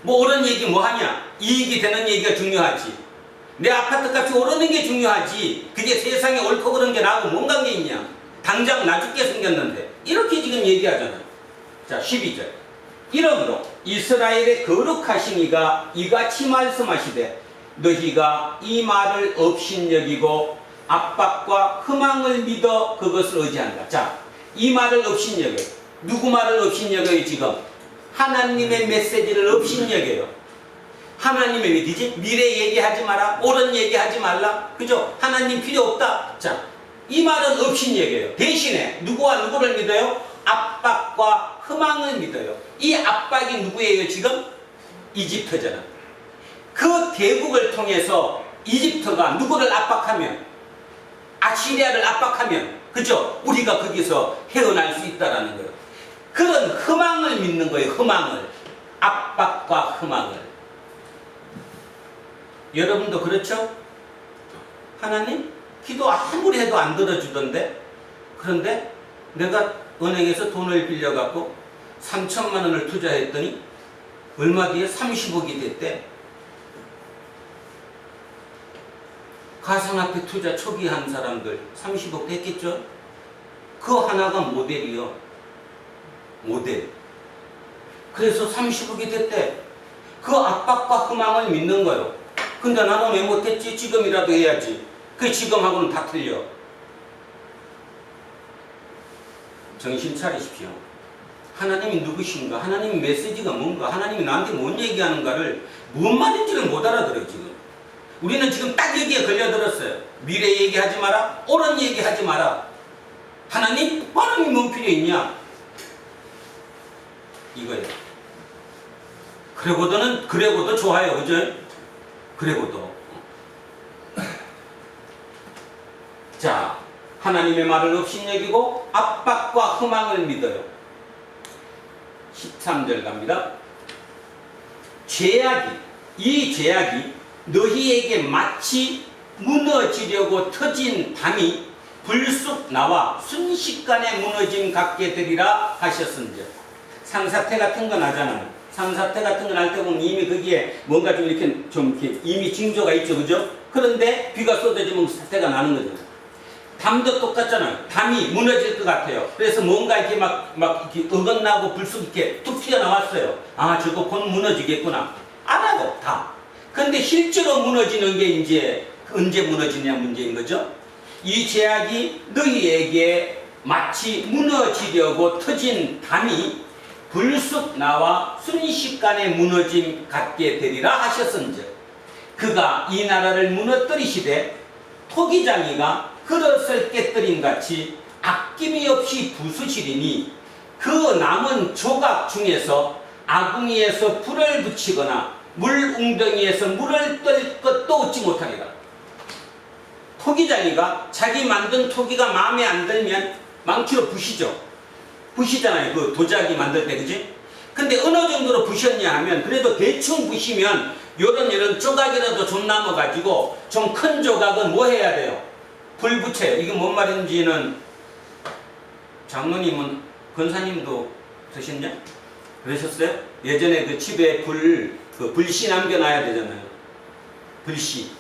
뭐 옳은 얘기 뭐 하냐? 이익이 되는 얘기가 중요하지. 내 아파트 값이 오르는 게 중요하지. 그게 세상에 옳고 그런 게 나하고 뭔 관계 있냐? 당장 나 죽게 생겼는데. 이렇게 지금 얘기하잖아요. 자, 12절. 이러므로 이스라엘의 거룩하신 이가 이같이 말씀하시되 너희가 이 말을 업신여기고 압박과 희망을 믿어 그것을 의지한다. 자, 이 말을 업신여겨요. 누구 말을 업신여겨요 지금? 하나님의 메시지를 업신여겨요. 하나님의 메시지? 미래 얘기하지 마라. 옳은 얘기하지 말라. 그죠? 하나님 필요 없다. 자, 이 말은 업신여겨요. 대신에 누구와 누구를 믿어요? 압박과 희망을 믿어요. 이 압박이 누구예요 지금? 이집트잖아. 그 대국을 통해서 이집트가 누구를 압박하면, 아시리아를 압박하면, 그죠? 우리가 거기서 헤어날 수 있다라는 거예요. 그런 희망을 믿는 거예요. 희망을. 압박과 희망을. 여러분도 그렇죠? 하나님? 기도 아무리 해도 안 들어주던데? 그런데 내가 은행에서 돈을 빌려갖고 3천만 원을 투자했더니 얼마 뒤에 30억이 됐대. 가상화폐 투자 초기 한 사람들 30억 됐겠죠? 그 하나가 모델이요. 모델. 그래서 30억이 됐대. 그 압박과 희망을 믿는 거요. 근데 나는 왜 못했지? 지금이라도 해야지. 그 지금하고는 다 틀려. 정신 차리십시오. 하나님이 누구신가? 하나님의 메시지가 뭔가? 하나님이 나한테 뭔 얘기하는가를 뭔 말인지를 못 알아들어요 지금. 우리는 지금 딱 여기에 걸려들었어요. 미래 얘기하지 마라. 옳은 얘기하지 마라. 하나님이 뭔 필요 있냐? 이거예요. 그래고도 좋아요. 그죠? 그래고도. 자, 하나님의 말을 업신여기고 압박과 허망을 믿어요. 13절 갑니다. 이 죄악이 너희에게 마치 무너지려고 터진 담이 불쑥 나와 순식간에 무너짐 같게 되리라 하셨은즉. 산사태 같은 거 나잖아요. 산사태 같은 거 날 때 보면 이미 거기에 뭔가 좀 이렇게 이미 징조가 있죠. 그죠? 그런데 비가 쏟아지면 사태가 나는 거죠. 담도 똑같잖아요. 담이 무너질 것 같아요. 그래서 뭔가 이렇게 막 이렇게 어긋나고 불쑥 이렇게 툭 튀어나왔어요. 아, 저거 곧 무너지겠구나. 알아요, 다. 근데 실제로 무너지는 게 이제 언제 무너지냐 문제인 거죠. 이 죄악이 너희에게 마치 무너지려고 터진 담이 불쑥 나와 순식간에 무너짐 같게 되리라 하셨은즉. 그가 이 나라를 무너뜨리시되 토기장이가 그릇을 깨뜨림 같이 아낌이 없이 부수시리니 그 남은 조각 중에서 아궁이에서 불을 붙이거나 물 웅덩이에서 물을 뜰 것도 얻지 못하리라. 토기장이가 자기 만든 토기가 마음에 안 들면 망치로 부시죠. 부시잖아요. 그 도자기 만들 때, 그지? 근데 어느 정도로 부셨냐 하면 그래도 대충 부시면 요런 조각이라도 좀 남아가지고 좀 큰 조각은 뭐 해야 돼요? 불 붙여요. 이게 뭔 말인지는 장로님은 권사님도 드셨냐? 그러셨어요? 예전에 그 집에 불씨 남겨놔야 되잖아요. 불씨.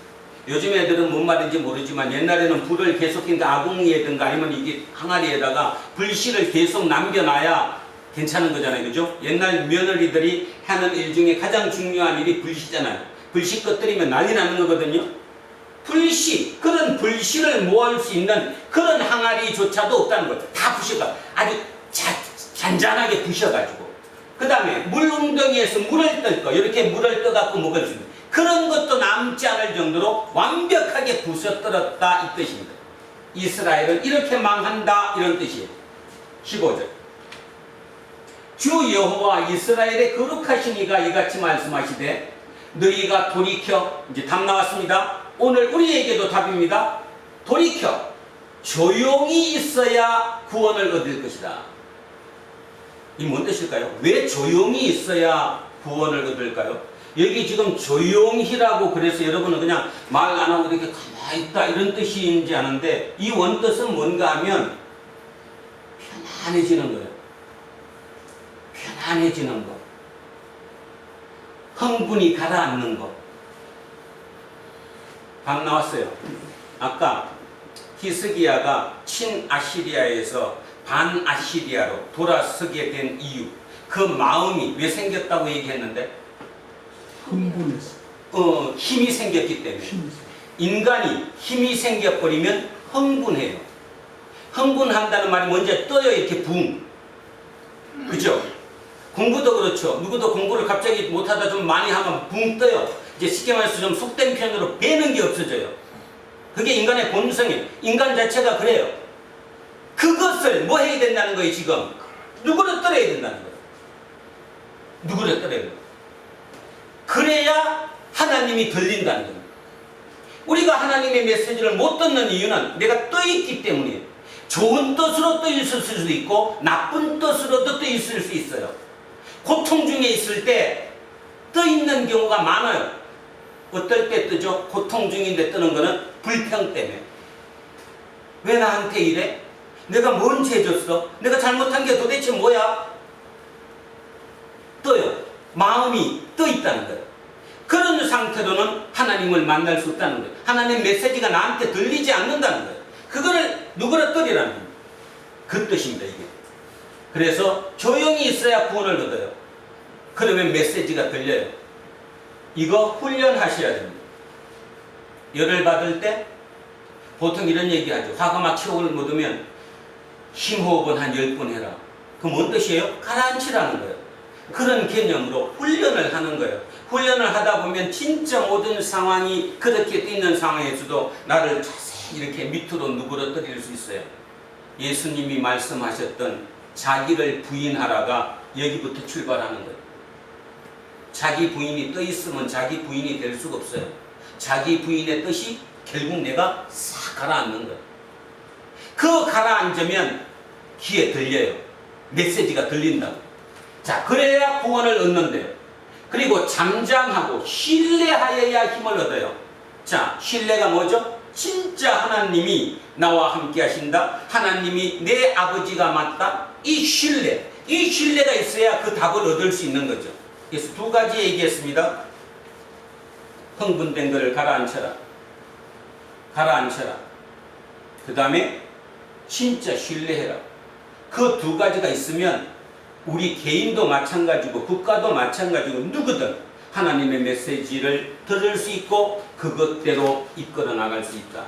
요즘 애들은 뭔 말인지 모르지만 옛날에는 불을 계속해서 아궁이에든가 아니면 이게 항아리에다가 불씨를 계속 남겨놔야 괜찮은 거잖아요. 그죠? 옛날 며느리들이 하는 일 중에 가장 중요한 일이 불씨잖아요. 불씨 꺼뜨리면 난리 나는 거거든요. 불씨, 그런 불씨를 모을 수 있는 그런 항아리조차도 없다는 거예요. 다 부셔가 아주 잔잔하게 부셔가지고 그 다음에 물 웅덩이에서 물을 뜰 거, 이렇게 물을 떠갖고 먹을 수 있는 그런 것도 남지 않을 정도로 완벽하게 부셔뜨렸다 이 뜻입니다. 이스라엘은 이렇게 망한다 이런 뜻이에요. 15절. 주 여호와 이스라엘의 거룩하신 이가 이같이 말씀하시되 너희가 돌이켜, 이제 답 나왔습니다. 오늘 우리에게도 답입니다. 돌이켜 조용히 있어야 구원을 얻을 것이다. 이 뭔 뜻일까요? 왜 조용히 있어야 구원을 얻을까요? 여기 지금 조용히라고 그래서 여러분은 그냥 말 안 하고 이렇게 가만히 있다 이런 뜻인지 아는데 이 원뜻은 뭔가 하면 편안해지는 거예요. 편안해지는 거. 흥분이 가라앉는 거. 밥 나왔어요. 아까 히스기야가 친아시리아에서 반아시리아로 돌아서게 된 이유, 그 마음이 왜 생겼다고 얘기했는데 흥분했어. 힘이 생겼기 때문에. 힘이 인간이 힘이 생겨버리면 흥분해요. 흥분한다는 말이 먼저 떠요. 이렇게 붕. 그죠? 공부도 그렇죠. 누구도 공부를 갑자기 못하다 좀 많이 하면 붕 떠요. 이제 쉽게 말해서 좀 속된 표현으로 배는 게 없어져요. 그게 인간의 본성이에요. 인간 자체가 그래요. 그것을 뭐 해야 된다는 거예요, 지금? 누구를 떨어야 된다는 거예요. 누구를 떨어야 돼요. 그래야 하나님이 들린다는 거예요. 우리가 하나님의 메시지를 못 듣는 이유는 내가 떠있기 때문이에요. 좋은 뜻으로 떠 있을 수도 있고 나쁜 뜻으로도 떠 있을 수 있어요. 고통 중에 있을 때 떠 있는 경우가 많아요. 어떨 때 뜨죠? 고통 중인데 뜨는 거는 불평 때문에. 왜 나한테 이래? 내가 뭔 죄 졌어? 내가 잘못한 게 도대체 뭐야? 떠요. 마음이 떠 있다는 거예요. 그런 상태로는 하나님을 만날 수 없다는 거예요. 하나님의 메시지가 나한테 들리지 않는다는 거예요. 그거를 누구를 떠리라는 거예요. 그 뜻입니다, 이게. 그래서 조용히 있어야 구원을 얻어요. 그러면 메시지가 들려요. 이거 훈련하셔야 됩니다. 열을 받을 때 보통 이런 얘기 하죠. 화가 막 치욕을 묻으면 심호흡은 한 10번 해라. 그럼 뭔 뜻이에요? 가라앉히라는 거예요. 그런 개념으로 훈련을 하는 거예요. 훈련을 하다 보면 진짜 모든 상황이 그렇게 뛰는 상황에서도 나를 자세히 이렇게 밑으로 누그러뜨릴 수 있어요. 예수님이 말씀하셨던 자기를 부인하라가 여기부터 출발하는 거예요. 자기 부인이 떠 있으면 자기 부인이 될 수가 없어요. 자기 부인의 뜻이 결국 내가 싹 가라앉는 거예요. 그 가라앉으면 귀에 들려요. 메시지가 들린다고. 자, 그래야 구원을 얻는데요. 그리고 잠잠하고 신뢰하여야 힘을 얻어요. 자, 신뢰가 뭐죠? 진짜 하나님이 나와 함께 하신다. 하나님이 내 아버지가 맞다. 이 신뢰가 있어야 그 답을 얻을 수 있는 거죠. 그래서 두 가지 얘기했습니다. 흥분된 것을 가라앉혀라. 가라앉혀라. 그 다음에 진짜 신뢰해라. 그 두 가지가 있으면 우리 개인도 마찬가지고 국가도 마찬가지고 누구든 하나님의 메시지를 들을 수 있고 그것대로 이끌어 나갈 수 있다.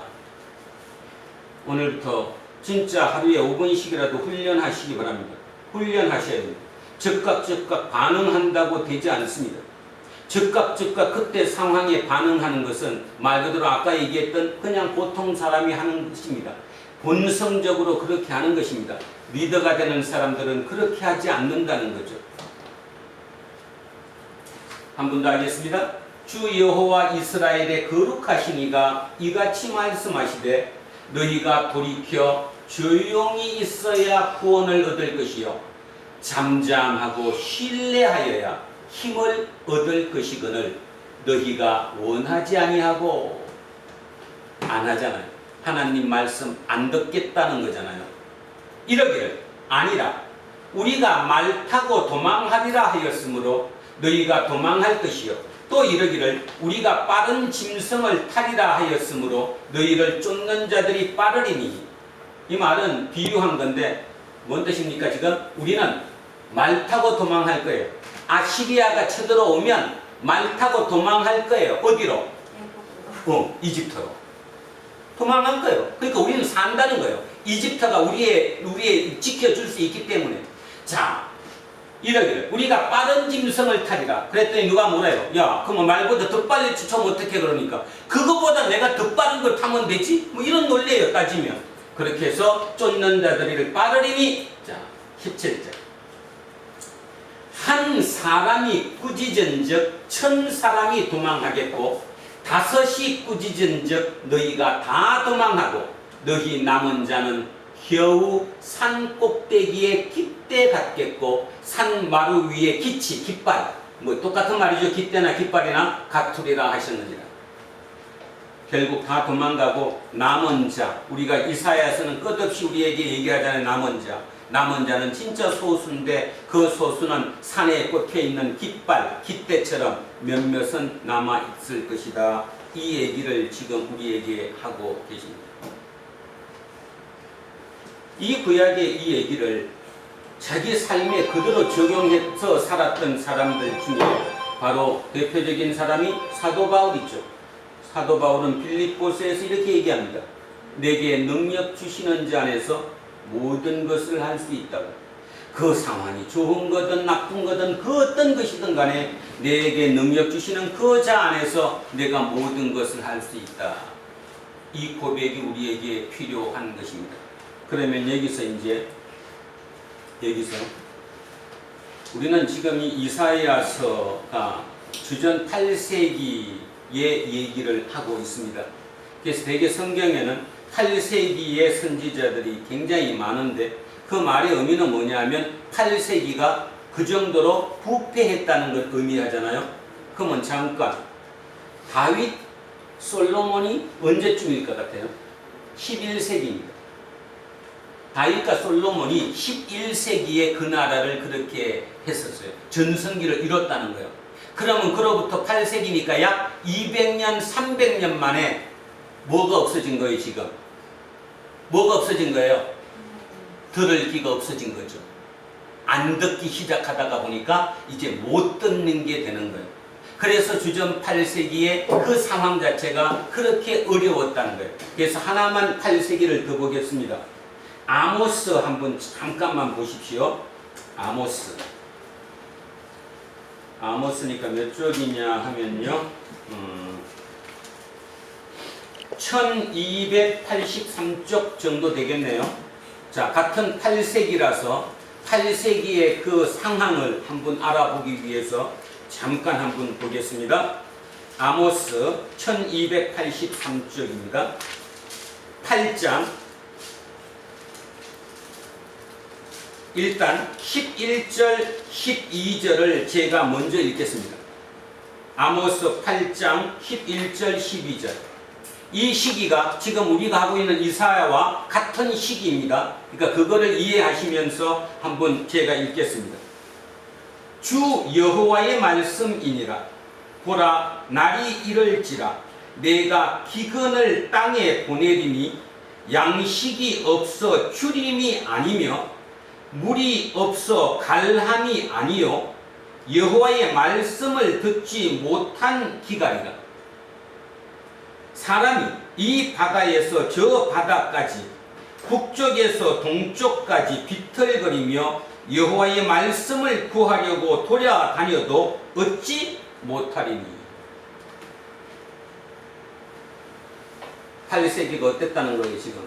오늘부터 진짜 하루에 5분씩이라도 훈련하시기 바랍니다. 훈련하셔야 됩니다. 즉각 반응한다고 되지 않습니다. 즉각 그때 상황에 반응하는 것은 말 그대로 아까 얘기했던 그냥 보통 사람이 하는 것입니다. 본성적으로 그렇게 하는 것입니다. 리더가 되는 사람들은 그렇게 하지 않는다는 거죠. 한 번 더 하겠습니다. 주 여호와 이스라엘의 거룩하신 이가 이같이 말씀하시되 너희가 돌이켜 조용히 있어야 구원을 얻을 것이요 잠잠하고 신뢰하여야 힘을 얻을 것이거늘 너희가 원하지 아니하고 안 하잖아요. 하나님 말씀 안 듣겠다는 거잖아요. 이러기를 아니라 우리가 말 타고 도망하리라 하였으므로 너희가 도망할 것이요 또 이러기를 우리가 빠른 짐승을 타리라 하였으므로 너희를 쫓는 자들이 빠르리니. 이 말은 비유한 건데 뭔 뜻입니까? 지금 우리는 말 타고 도망할 거예요. 아시리아가 쳐들어오면 말 타고 도망할 거예요. 어디로? 이집트로 도망할 거예요. 그러니까 우리는 산다는 거예요. 이집트가 우리의 지켜줄 수 있기 때문에. 자, 이러기를 우리가 빠른 짐승을 타리라. 그랬더니 누가 뭐래요? 야, 그럼 말보다 더 빨리 쫓아오면 어떻게 그러니까? 그거보다 내가 더 빠른 걸 타면 되지? 뭐 이런 논리예요, 따지면. 그렇게 해서 쫓는 자들을 빠르리니. 자, 17절. 한 사람이 꾸짖은즉 1000사람이 도망하겠고 5이 꾸짖은즉 너희가 다 도망하고 너희 남은 자는 겨우 산 꼭대기에 깃대 같겠고 산 마루 위에 기치, 깃발, 뭐 똑같은 말이죠. 깃대나 깃발이나 가투리라 하셨느니라. 결국 다 도망가고 남은 자, 우리가 이사야서는 끝없이 우리에게 얘기하잖아요. 남은 자는 진짜 소수인데 그 소수는 산에 꽂혀있는 깃발, 깃대처럼 몇몇은 남아있을 것이다. 이 얘기를 지금 우리에게 하고 계십니다. 이 구약의 이 얘기를 자기 삶에 그대로 적용해서 살았던 사람들 중에 바로 대표적인 사람이 사도 바울이죠. 사도 바울은 빌립보서에서 이렇게 얘기합니다. 내게 능력 주시는 자 안에서 모든 것을 할 수 있다고. 그 상황이 좋은 거든 나쁜 거든 그 어떤 것이든 간에 내게 능력 주시는 그 자 안에서 내가 모든 것을 할 수 있다. 이 고백이 우리에게 필요한 것입니다. 그러면 여기서 우리는 지금 이 이사야서가 주전 8세기의 얘기를 하고 있습니다. 그래서 대개 성경에는 8세기의 선지자들이 굉장히 많은데 그 말의 의미는 뭐냐면 8세기가 그 정도로 부패했다는 걸 의미하잖아요. 그러면 잠깐 다윗, 솔로몬이 언제쯤일 것 같아요? 11세기입니다. 다윗과 솔로몬이 11세기에 그 나라를 그렇게 했었어요. 전성기를 이뤘다는 거예요. 그러면 그로부터 8세기니까 약 200년, 300년 만에 뭐가 없어진 거예요, 지금? 뭐가 없어진 거예요? 들을 귀가 없어진 거죠. 안 듣기 시작하다가 보니까 이제 못 듣는 게 되는 거예요. 그래서 주전 8세기에 그 상황 자체가 그렇게 어려웠다는 거예요. 그래서 하나만 8세기를 더 보겠습니다. 아모스 한번 잠깐만 보십시오. 아모스니까 몇 쪽이냐 하면요. 1283쪽 정도 되겠네요. 자, 같은 8세기라서 8세기의 그 상황을 한번 알아보기 위해서 잠깐 한번 보겠습니다. 아모스 1283쪽입니다. 8장 일단 11절, 12절을 제가 먼저 읽겠습니다. 아모스 8장 11절, 12절. 이 시기가 지금 우리가 하고 있는 이사야와 같은 시기입니다. 그러니까 그거를 이해하시면서 한번 제가 읽겠습니다. 주 여호와의 말씀이니라. 보라, 날이 이를지라. 내가 기근을 땅에 보내리니 양식이 없어 추림이 아니며 물이 없어 갈함이 아니요 여호와의 말씀을 듣지 못한 기갈이라. 사람이 이 바다에서 저 바다까지 북쪽에서 동쪽까지 비틀거리며 여호와의 말씀을 구하려고 돌아다녀도 얻지 못하리니. 8세기가 어땠다는 거예요? 지금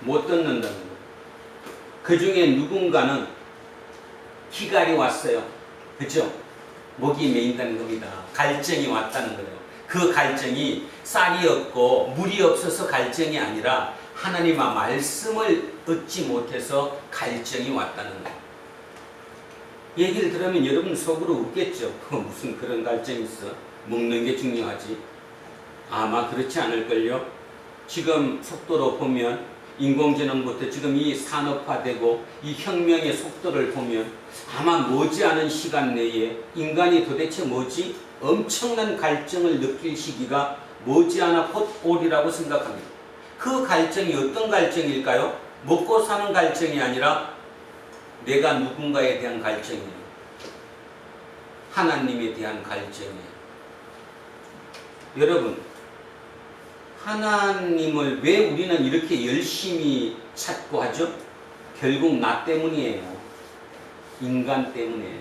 못 듣는다는 거예요. 그 중에 누군가는 기갈이 왔어요. 그죠? 목이 메인다는 겁니다. 갈증이 왔다는 거예요. 그 갈증이 쌀이 없고 물이 없어서 갈증이 아니라 하나님의 말씀을 얻지 못해서 갈증이 왔다는 거예요. 얘기를 들으면 여러분 속으로 웃겠죠. 무슨 그런 갈증이 있어? 먹는 게 중요하지. 아마 그렇지 않을걸요. 지금 속도로 보면 인공지능부터 지금 이 산업화되고 이 혁명의 속도를 보면 아마 머지않은 시간 내에 인간이 도대체 뭐지? 엄청난 갈증을 느낄 시기가 머지않아 곧 오리라고 생각합니다. 그 갈증이 어떤 갈증일까요? 먹고 사는 갈증이 아니라 내가 누군가에 대한 갈증이에요. 하나님에 대한 갈증이에요. 여러분, 하나님을 왜 우리는 이렇게 열심히 찾고 하죠? 결국 나 때문이에요. 인간 때문에.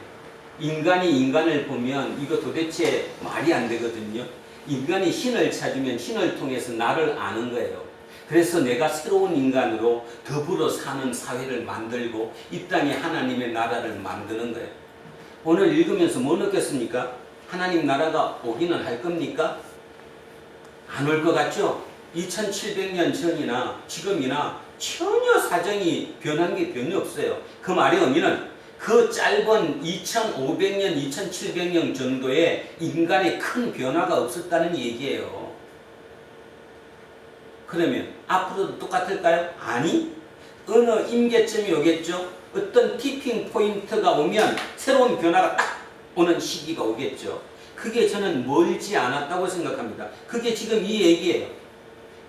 인간이 인간을 보면 이거 도대체 말이 안 되거든요. 인간이 신을 찾으면 신을 통해서 나를 아는 거예요. 그래서 내가 새로운 인간으로 더불어 사는 사회를 만들고 이 땅에 하나님의 나라를 만드는 거예요. 오늘 읽으면서 뭐 느꼈습니까? 하나님 나라가 오기는 할 겁니까? 안 올 것 같죠? 2700년 전이나 지금이나 전혀 사정이 변한 게 변히 없어요. 그 말의 의미는 그 짧은 2500년, 2700년 정도의 인간의 큰 변화가 없었다는 얘기예요. 그러면 앞으로도 똑같을까요? 아니, 어느 임계점이 오겠죠? 어떤 티핑 포인트가 오면 새로운 변화가 딱 오는 시기가 오겠죠. 그게 저는 멀지 않았다고 생각합니다. 그게 지금 이 얘기예요.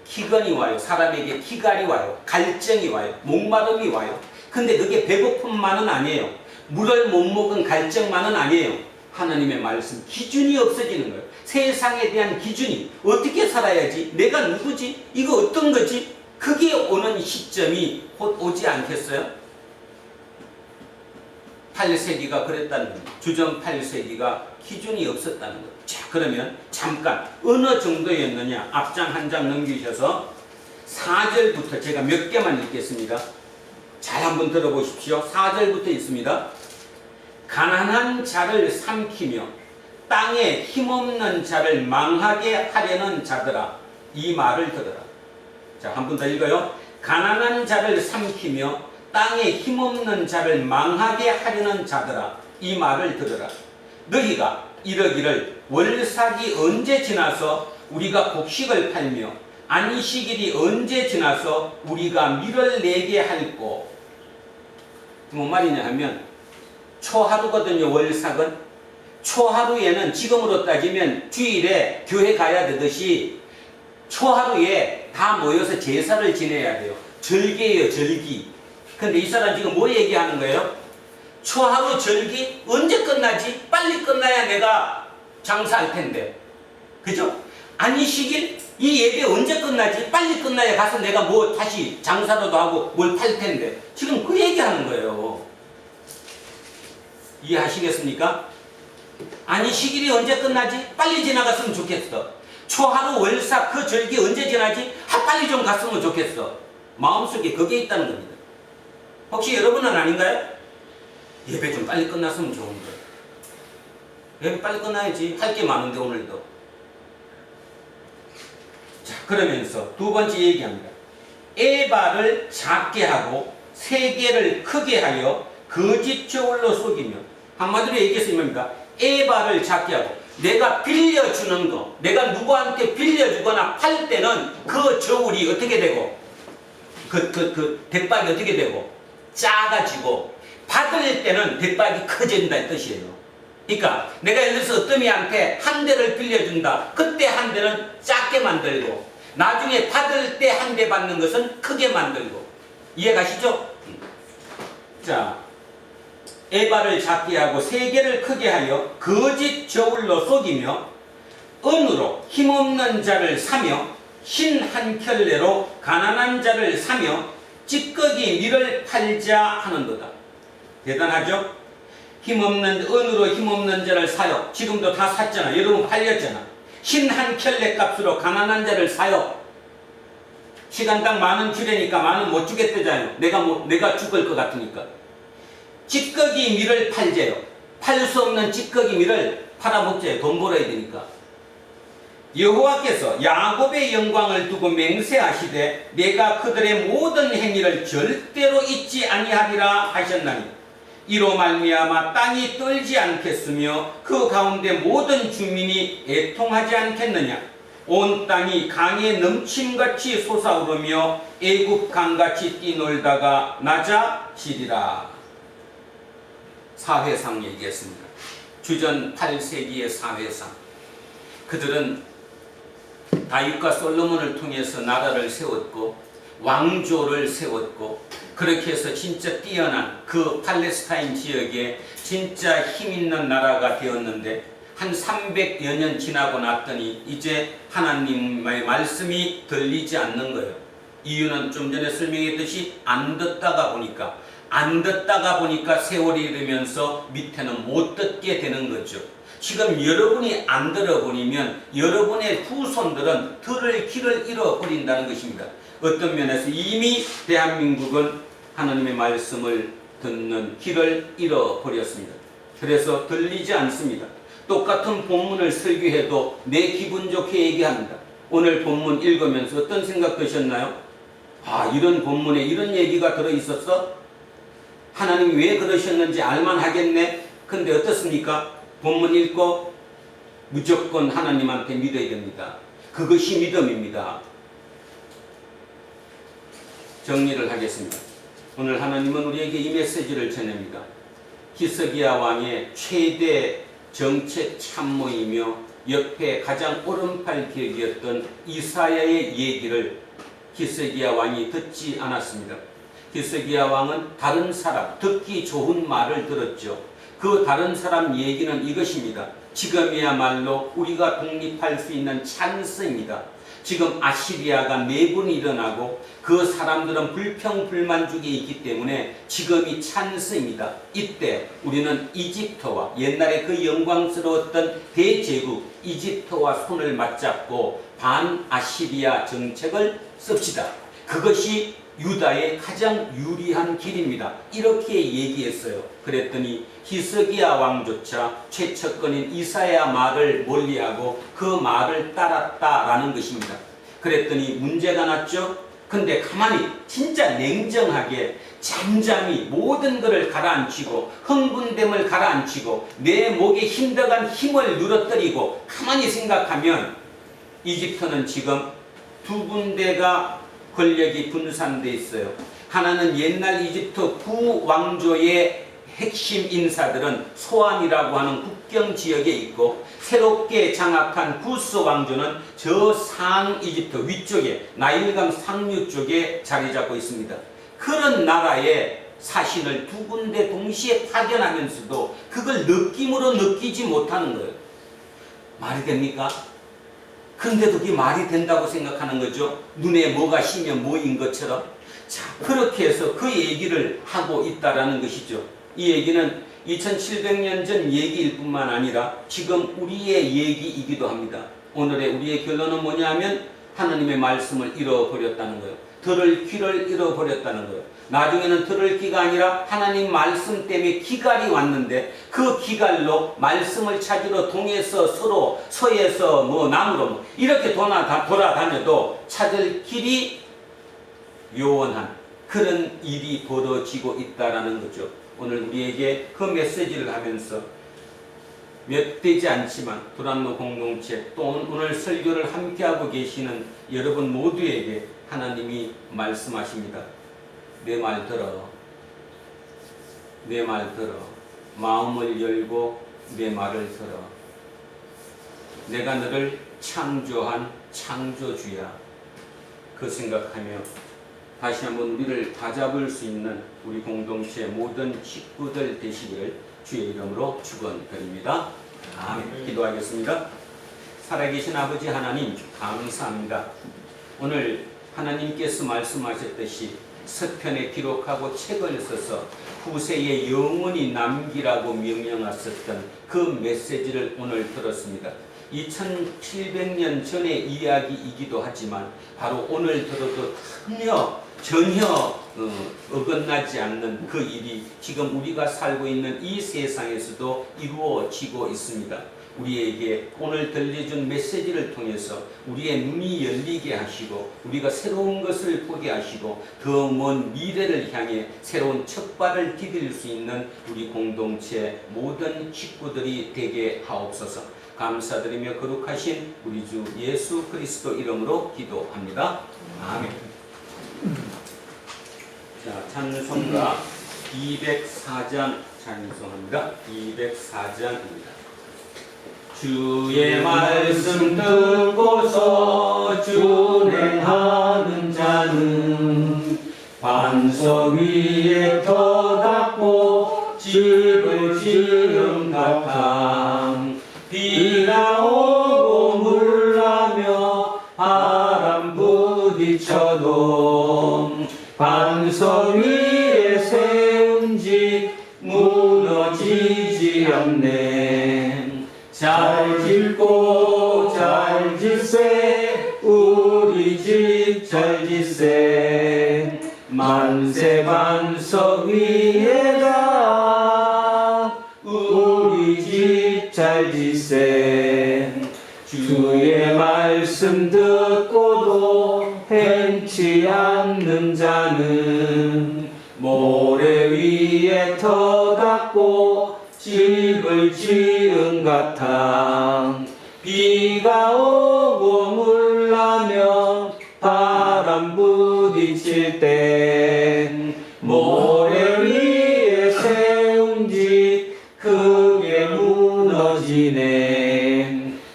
기근이 와요. 사람에게 기갈이 와요. 갈증이 와요. 목마름이 와요. 근데 그게 배고픔만은 아니에요. 물을 못 먹은 갈증만은 아니에요. 하나님의 말씀, 기준이 없어지는 거예요. 세상에 대한 기준이 어떻게 살아야지? 내가 누구지? 이거 어떤 거지? 그게 오는 시점이 곧 오지 않겠어요? 8세기가 그랬다는 겁니다. 주전 8세기가 기준이 없었다는 거예요. 자, 그러면 잠깐 어느 정도였느냐? 앞장 한 장 넘기셔서 4절부터 제가 몇 개만 읽겠습니다. 잘 한번 들어보십시오. 4절부터 있습니다. 가난한 자를 삼키며 땅에 힘없는 자를 망하게 하려는 자들아, 이 말을 들어라. 자, 한 번 더 읽어요. 가난한 자를 삼키며 땅에 힘없는 자를 망하게 하려는 자들아, 이 말을 들어라. 너희가 이러기를 월삭이 언제 지나서 우리가 곡식을 팔며 안식일이 언제 지나서 우리가 밀을 내게 할꼬. 뭔 말이냐 하면 초하루거든요. 월삭은 초하루에는 지금으로 따지면 주일에 교회 가야 되듯이 초하루에 다 모여서 제사를 지내야 돼요. 절기예요, 절기. 근데 이 사람 지금 뭐 얘기하는 거예요? 초하루 절기 언제 끝나지? 빨리 끝나야 내가 장사할 텐데. 그죠? 안식일 이 예배 언제 끝나지? 빨리 끝나야 가서 내가 뭐 다시 장사라도 하고 뭘 팔 텐데. 지금 그 얘기하는 거예요. 이해하시겠습니까? 아니 시길이 언제 끝나지? 빨리 지나갔으면 좋겠어. 초하루 월사 그 절기 언제 지나지? 빨리 좀 갔으면 좋겠어. 마음속에 그게 있다는 겁니다. 혹시 여러분은 아닌가요? 예배 좀 빨리 끝났으면 좋은 거예요. 예배 빨리 끝나야지. 할 게 많은데 오늘도. 자, 그러면서 두 번째 얘기합니다. 에바를 작게 하고 세계를 크게 하여 거짓 저울로 속이며. 한마디로 얘기해서 뭡니까? 에바를 작게 하고 내가 빌려주는 거, 내가 누구한테 빌려주거나 팔 때는 그 저울이 어떻게 되고 그 대박이 어떻게 되고 작아지고 받을 때는 대박이 커진다 이 뜻이에요. 그러니까 내가 예를 들어서 어떤 이한테 한 대를 빌려준다. 그때 한 대는 작게 만들고 나중에 받을 때 한 대 받는 것은 크게 만들고. 이해가시죠? 자, 에바를 작게 하고 세계를 크게 하여 거짓 저울로 속이며 은으로 힘없는 자를 사며 흰 한 켤레로 가난한 자를 사며 찌꺼기 밀을 팔자 하는도다. 대단하죠? 힘없는 은으로 힘없는 자를 사요. 지금도 다 샀잖아. 여러분 팔렸잖아. 흰 한 켤레 값으로 가난한 자를 사요. 시간당 10,000원 주려니까 10,000원 못 주겠다잖아요. 내가 죽을 것 같으니까. 찌꺼기 밀을 팔재요. 팔 수 없는 찌꺼기 밀을 팔아먹재요. 돈 벌어야 되니까. 여호와께서 야곱의 영광을 두고 맹세하시되 내가 그들의 모든 행위를 절대로 잊지 아니하리라 하셨나니 이로 말미암아 땅이 떨지 않겠으며 그 가운데 모든 주민이 애통하지 않겠느냐. 온 땅이 강에 넘침같이 솟아오르며 애굽 강같이 뛰놀다가 낮아지리라. 사회상 얘기했습니다. 주전 8세기의 사회상. 그들은 다윗과 솔로몬을 통해서 나라를 세웠고 왕조를 세웠고 그렇게 해서 진짜 뛰어난 그 팔레스타인 지역에 진짜 힘있는 나라가 되었는데 한 300여 년 지나고 났더니 이제 하나님의 말씀이 들리지 않는 거예요. 이유는 좀 전에 설명했듯이 안 듣다가 보니까 세월이 이르면서 밑에는 못 듣게 되는 거죠. 지금 여러분이 안 들어버리면 여러분의 후손들은 들을 길을 잃어버린다는 것입니다. 어떤 면에서 이미 대한민국은 하나님의 말씀을 듣는 길을 잃어버렸습니다. 그래서 들리지 않습니다. 똑같은 본문을 설교해도 내 기분 좋게 얘기합니다. 오늘 본문 읽으면서 어떤 생각 드셨나요? 아, 이런 본문에 이런 얘기가 들어있었어? 하나님이 왜 그러셨는지 알만 하겠네? 근데 어떻습니까? 본문 읽고 무조건 하나님한테 믿어야 됩니다. 그것이 믿음입니다. 정리를 하겠습니다. 오늘 하나님은 우리에게 이 메시지를 전합니다. 히스기야 왕의 최대 정책 참모이며 옆에 가장 오른팔 격이었던 이사야의 얘기를 히스기야 왕이 듣지 않았습니다. 히스기야 왕은 다른 사람, 듣기 좋은 말을 들었죠. 그 다른 사람 얘기는 이것입니다. 지금이야말로 우리가 독립할 수 있는 찬스입니다. 지금 아시리아가 매번 일어나고 그 사람들은 불평불만족에 있기 때문에 지금이 찬스입니다. 이때 우리는 이집트와 옛날에 그 영광스러웠던 대제국 이집트와 손을 맞잡고 반아시리아 정책을 씁시다. 그것이 유다의 가장 유리한 길입니다. 이렇게 얘기했어요. 그랬더니 히스기야 왕조차 최측근인 이사야 말을 멀리하고 그 말을 따랐다라는 것입니다. 그랬더니 문제가 났죠. 근데 가만히 진짜 냉정하게 잠잠히 모든 것을 가라앉히고 흥분됨을 가라앉히고 내 목에 힘들어간 힘을 누러뜨리고 가만히 생각하면 이집트는 지금 두 군데가 권력이 분산되어 있어요. 하나는 옛날 이집트 구왕조의 핵심 인사들은 소안이라고 하는 국경 지역에 있고 새롭게 장악한 구스 왕조는 저 상 이집트 위쪽에 나일강 상류 쪽에 자리 잡고 있습니다. 그런 나라의 사신을 두 군데 동시에 파견하면서도 그걸 느낌으로 느끼지 못하는 거예요. 말이 됩니까? 근데도 그게 말이 된다고 생각하는 거죠. 눈에 뭐가 씌면 뭐인 것처럼. 자, 그렇게 해서 그 얘기를 하고 있다라는 것이죠. 이 얘기는 2700년 전 얘기일 뿐만 아니라 지금 우리의 얘기이기도 합니다. 오늘의 우리의 결론은 뭐냐면 하나님의 말씀을 잃어버렸다는 거예요. 들을 귀를 잃어버렸다는 거예요. 나중에는 들을 귀가 아니라 하나님 말씀 때문에 기갈이 왔는데 그 기갈로 말씀을 찾으러 동에서 서로 서에서 뭐 남으로 이렇게 돌아다녀도 찾을 길이 요원한 그런 일이 벌어지고 있다라는 거죠. 오늘 우리에게 그 메시지를 하면서 몇 되지 않지만 불안노 공동체 또 오늘 설교를 함께하고 계시는 여러분 모두에게 하나님이 말씀하십니다. 내 말 들어. 내 말 들어. 마음을 열고 내 말을 들어. 내가 너를 창조한 창조주야. 그 생각하며 다시 한번 우리를 다잡을 수 있는 우리 공동체 모든 식구들 되시기를 주의 이름으로 축원드립니다. 아멘. 기도하겠습니다. 살아계신 아버지 하나님 감사합니다. 오늘 하나님께서 말씀하셨듯이 서편에 기록하고 책을 써서 후세에 영원히 남기라고 명령하셨던 그 메시지를 오늘 들었습니다. 2700년 전의 이야기이기도 하지만 바로 오늘 들어도 전혀 어긋나지 않는 그 일이 지금 우리가 살고 있는 이 세상에서도 이루어지고 있습니다. 우리에게 오늘 들려준 메시지를 통해서 우리의 눈이 열리게 하시고 우리가 새로운 것을 보게 하시고 더 먼 미래를 향해 새로운 첫발을 디딜 수 있는 우리 공동체 모든 식구들이 되게 하옵소서. 감사드리며 거룩하신 우리 주 예수 그리스도 이름으로 기도합니다. 아멘. 자, 찬송가 204장 찬송합니다. 204장입니다. 주의 말씀 듣고서 준행하는 자는 반석 위에 터닫고 집을 지은 같아. 비가 오고 물나며 바람 부딪혀도 반석 위에 세운 집 무너지지 않네. 잘 짓고 잘 짓세 우리 집 잘 짓세 만세 반석 위에다 우리 집 잘 짓세. 주의 말씀 듣고도 행치 않는 자는 모래 위에 터닫고 집을 지은 같아. 비가 오고 물나며 바람 부딪힐 땐 모래 위에 세운 집 크게 무너지네.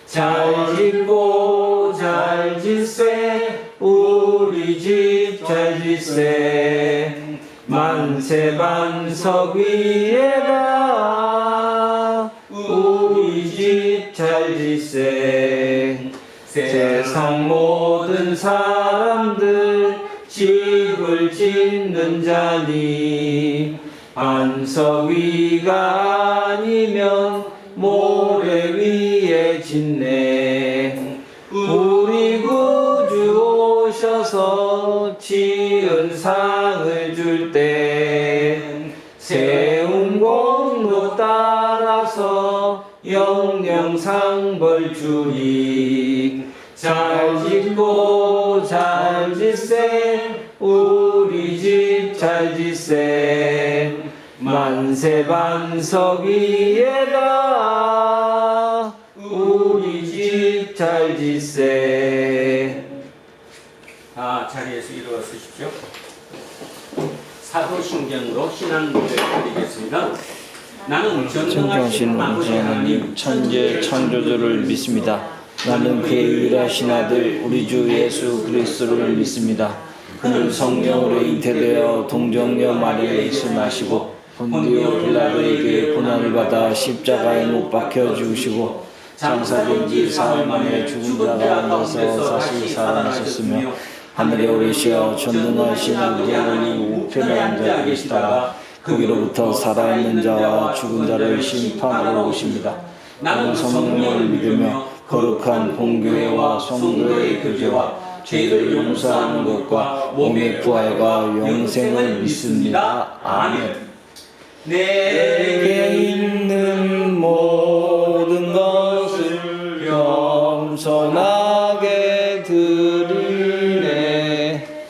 잘 짓고 잘 짓세 우리 집 잘 짓세 만세 반석 위에다 우리 집 잘 짓세. 세상 모든 사람들 집을 짓는 자니 반석 위가 아니면 모래 위에 짓네. 우리 구주 오셔서 지은 상을 줄 때 세운 공로 따라서 영영상 벌 주리. 잘 짓고 잘 짓세 우리 집 잘 짓세 만세 반석 위에다 우리 집 잘 짓세. 자리에서 일어서십시오. 사도신경으로 신앙고백 드리겠습니다. 나는 전능하신 아버지 하나님 천재 창조주를 믿습니다. 나는 그의 유일하신 아들 우리 주 예수 그리스도를 믿습니다. 그는 성령으로 잉태되어 동정녀 마리아에서 나시고 본디오 빌라도에게 고난을 받아 십자가에 못 박혀 죽으시고 장사된 지 사흘 만에 죽은 자가 가운데서 다시 살아나셨으며 하늘에 오르시어 전능하신 아버지 하나님 우편에 앉아 계시다가 거기로부터 살아있는 자와 죽은 자를 심판하러 오십니다. 나는 성령을 믿으며 거룩한 공교회와 성도의 교제와 죄를 용서하는 것과 몸의 부활과 영생을 믿습니다. 아멘. 내게 있는 모든 것을 겸손하게 드리네.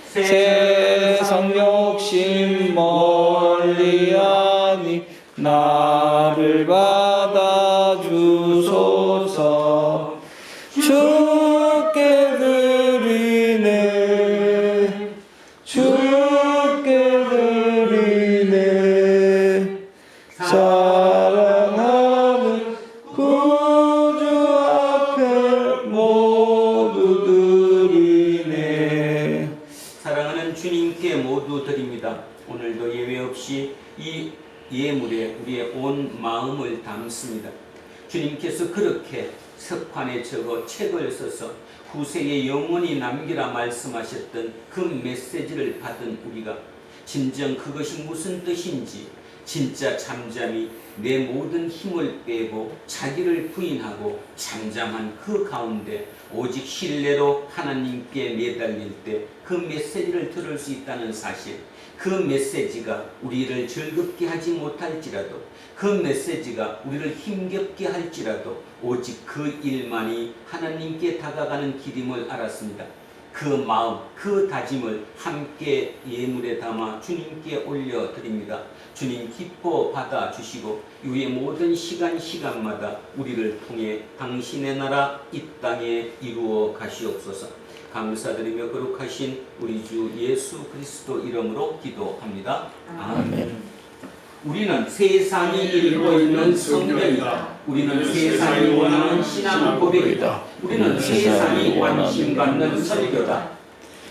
세상 욕심 멀리하니 나를 받아주소서. 주께 드리네. 주께 드리네. 사랑하는 구주 앞에 모두 드리네. 사랑하는 주님께 모두 드립니다. 오늘도 예외 없이 이 예물에 우리의 온 마음을 담습니다. 주님께서 그렇게 석판에 적어 책을 써서 후세에 영원히 남기라 말씀하셨던 그 메시지를 받은 우리가 진정 그것이 무슨 뜻인지 진짜 잠잠히 내 모든 힘을 빼고 자기를 부인하고 잠잠한 그 가운데 오직 신뢰로 하나님께 매달릴 때 그 메시지를 들을 수 있다는 사실, 그 메시지가 우리를 즐겁게 하지 못할지라도, 그 메시지가 우리를 힘겹게 할지라도 오직 그 일만이 하나님께 다가가는 길임을 알았습니다. 그 마음, 그 다짐을 함께 예물에 담아 주님께 올려드립니다. 주님 기뻐 받아주시고 이후의 모든 시간마다 우리를 통해 당신의 나라 이 땅에 이루어 가시옵소서. 감사드리며 거룩하신 우리 주 예수 그리스도 이름으로 기도합니다. 아멘. 우리는 세상이 읽고 있는 성경이다. 우리는 세상이 원하는 신앙 고백이다. 우리는 세상이 관심받는 설교다.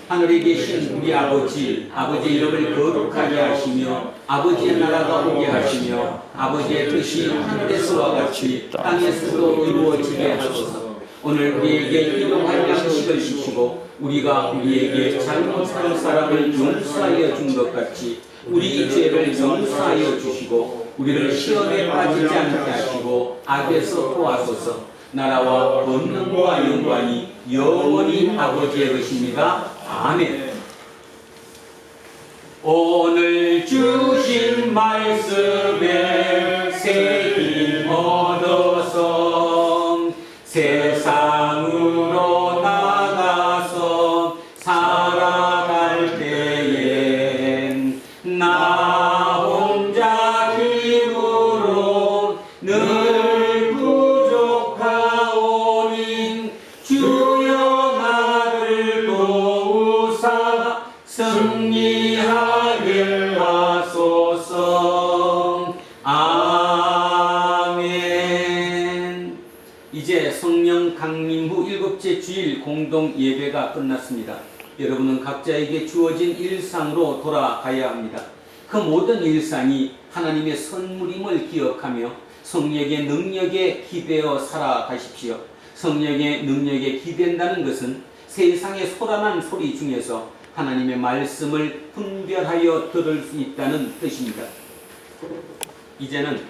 하늘에 계신 우리 아버지, 아버지의 이름을 거룩하게 하시며 아버지의 나라가 오게 하시며 아버지의 뜻이 하늘에서와 같이 땅에서도 이루어지게 하소서. 오늘 우리에게 일용할 양식을 주시고 우리가 우리에게 잘못한 사람을 용서하여 준 것 같이 우리 죄를 용서하여 주시고 우리를 시험에 빠지지 않게 하시고 악에서 도와소서. 나라와 권능과 영광이 영원히 아버지의 것입니다. 아멘. 오늘 주신 말씀에 새 힘 얻어서 세상으로 나가서 살아갈 때엔 나 혼자 힘으로 늘 부족하오니 주여 나를 도우사 승리하게 하소서. 아멘. 이제 성령 강림 후 7째 주일 공동 예배가 끝났습니다. 여러분은 각자에게 주어진 일상으로 돌아가야 합니다. 그 모든 일상이 하나님의 선물임을 기억하며 성령의 능력에 기대어 살아가십시오. 성령의 능력에 기댄다는 것은 세상의 소란한 소리 중에서 하나님의 말씀을 분별하여 들을 수 있다는 뜻입니다. 이제는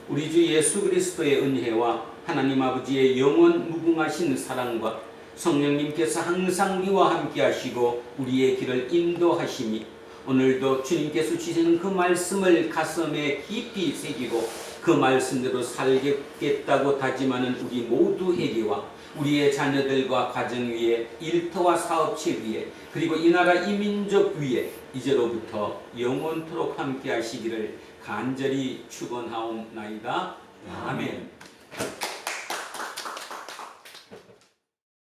우리 주 예수 그리스도의 은혜와 하나님 아버지의 영원 무궁하신 사랑과 성령님께서 항상 우리와 함께 하시고 우리의 길을 인도하시니 오늘도 주님께서 주시는 그 말씀을 가슴에 깊이 새기고 그 말씀대로 살겠다고 다짐하는 우리 모두에게와 우리의 자녀들과 가정 위에 일터와 사업체 위에 그리고 이 나라 이 민족 위에 이제로부터 영원토록 함께 하시기를 간절히 축원하옵나이다. 아멘.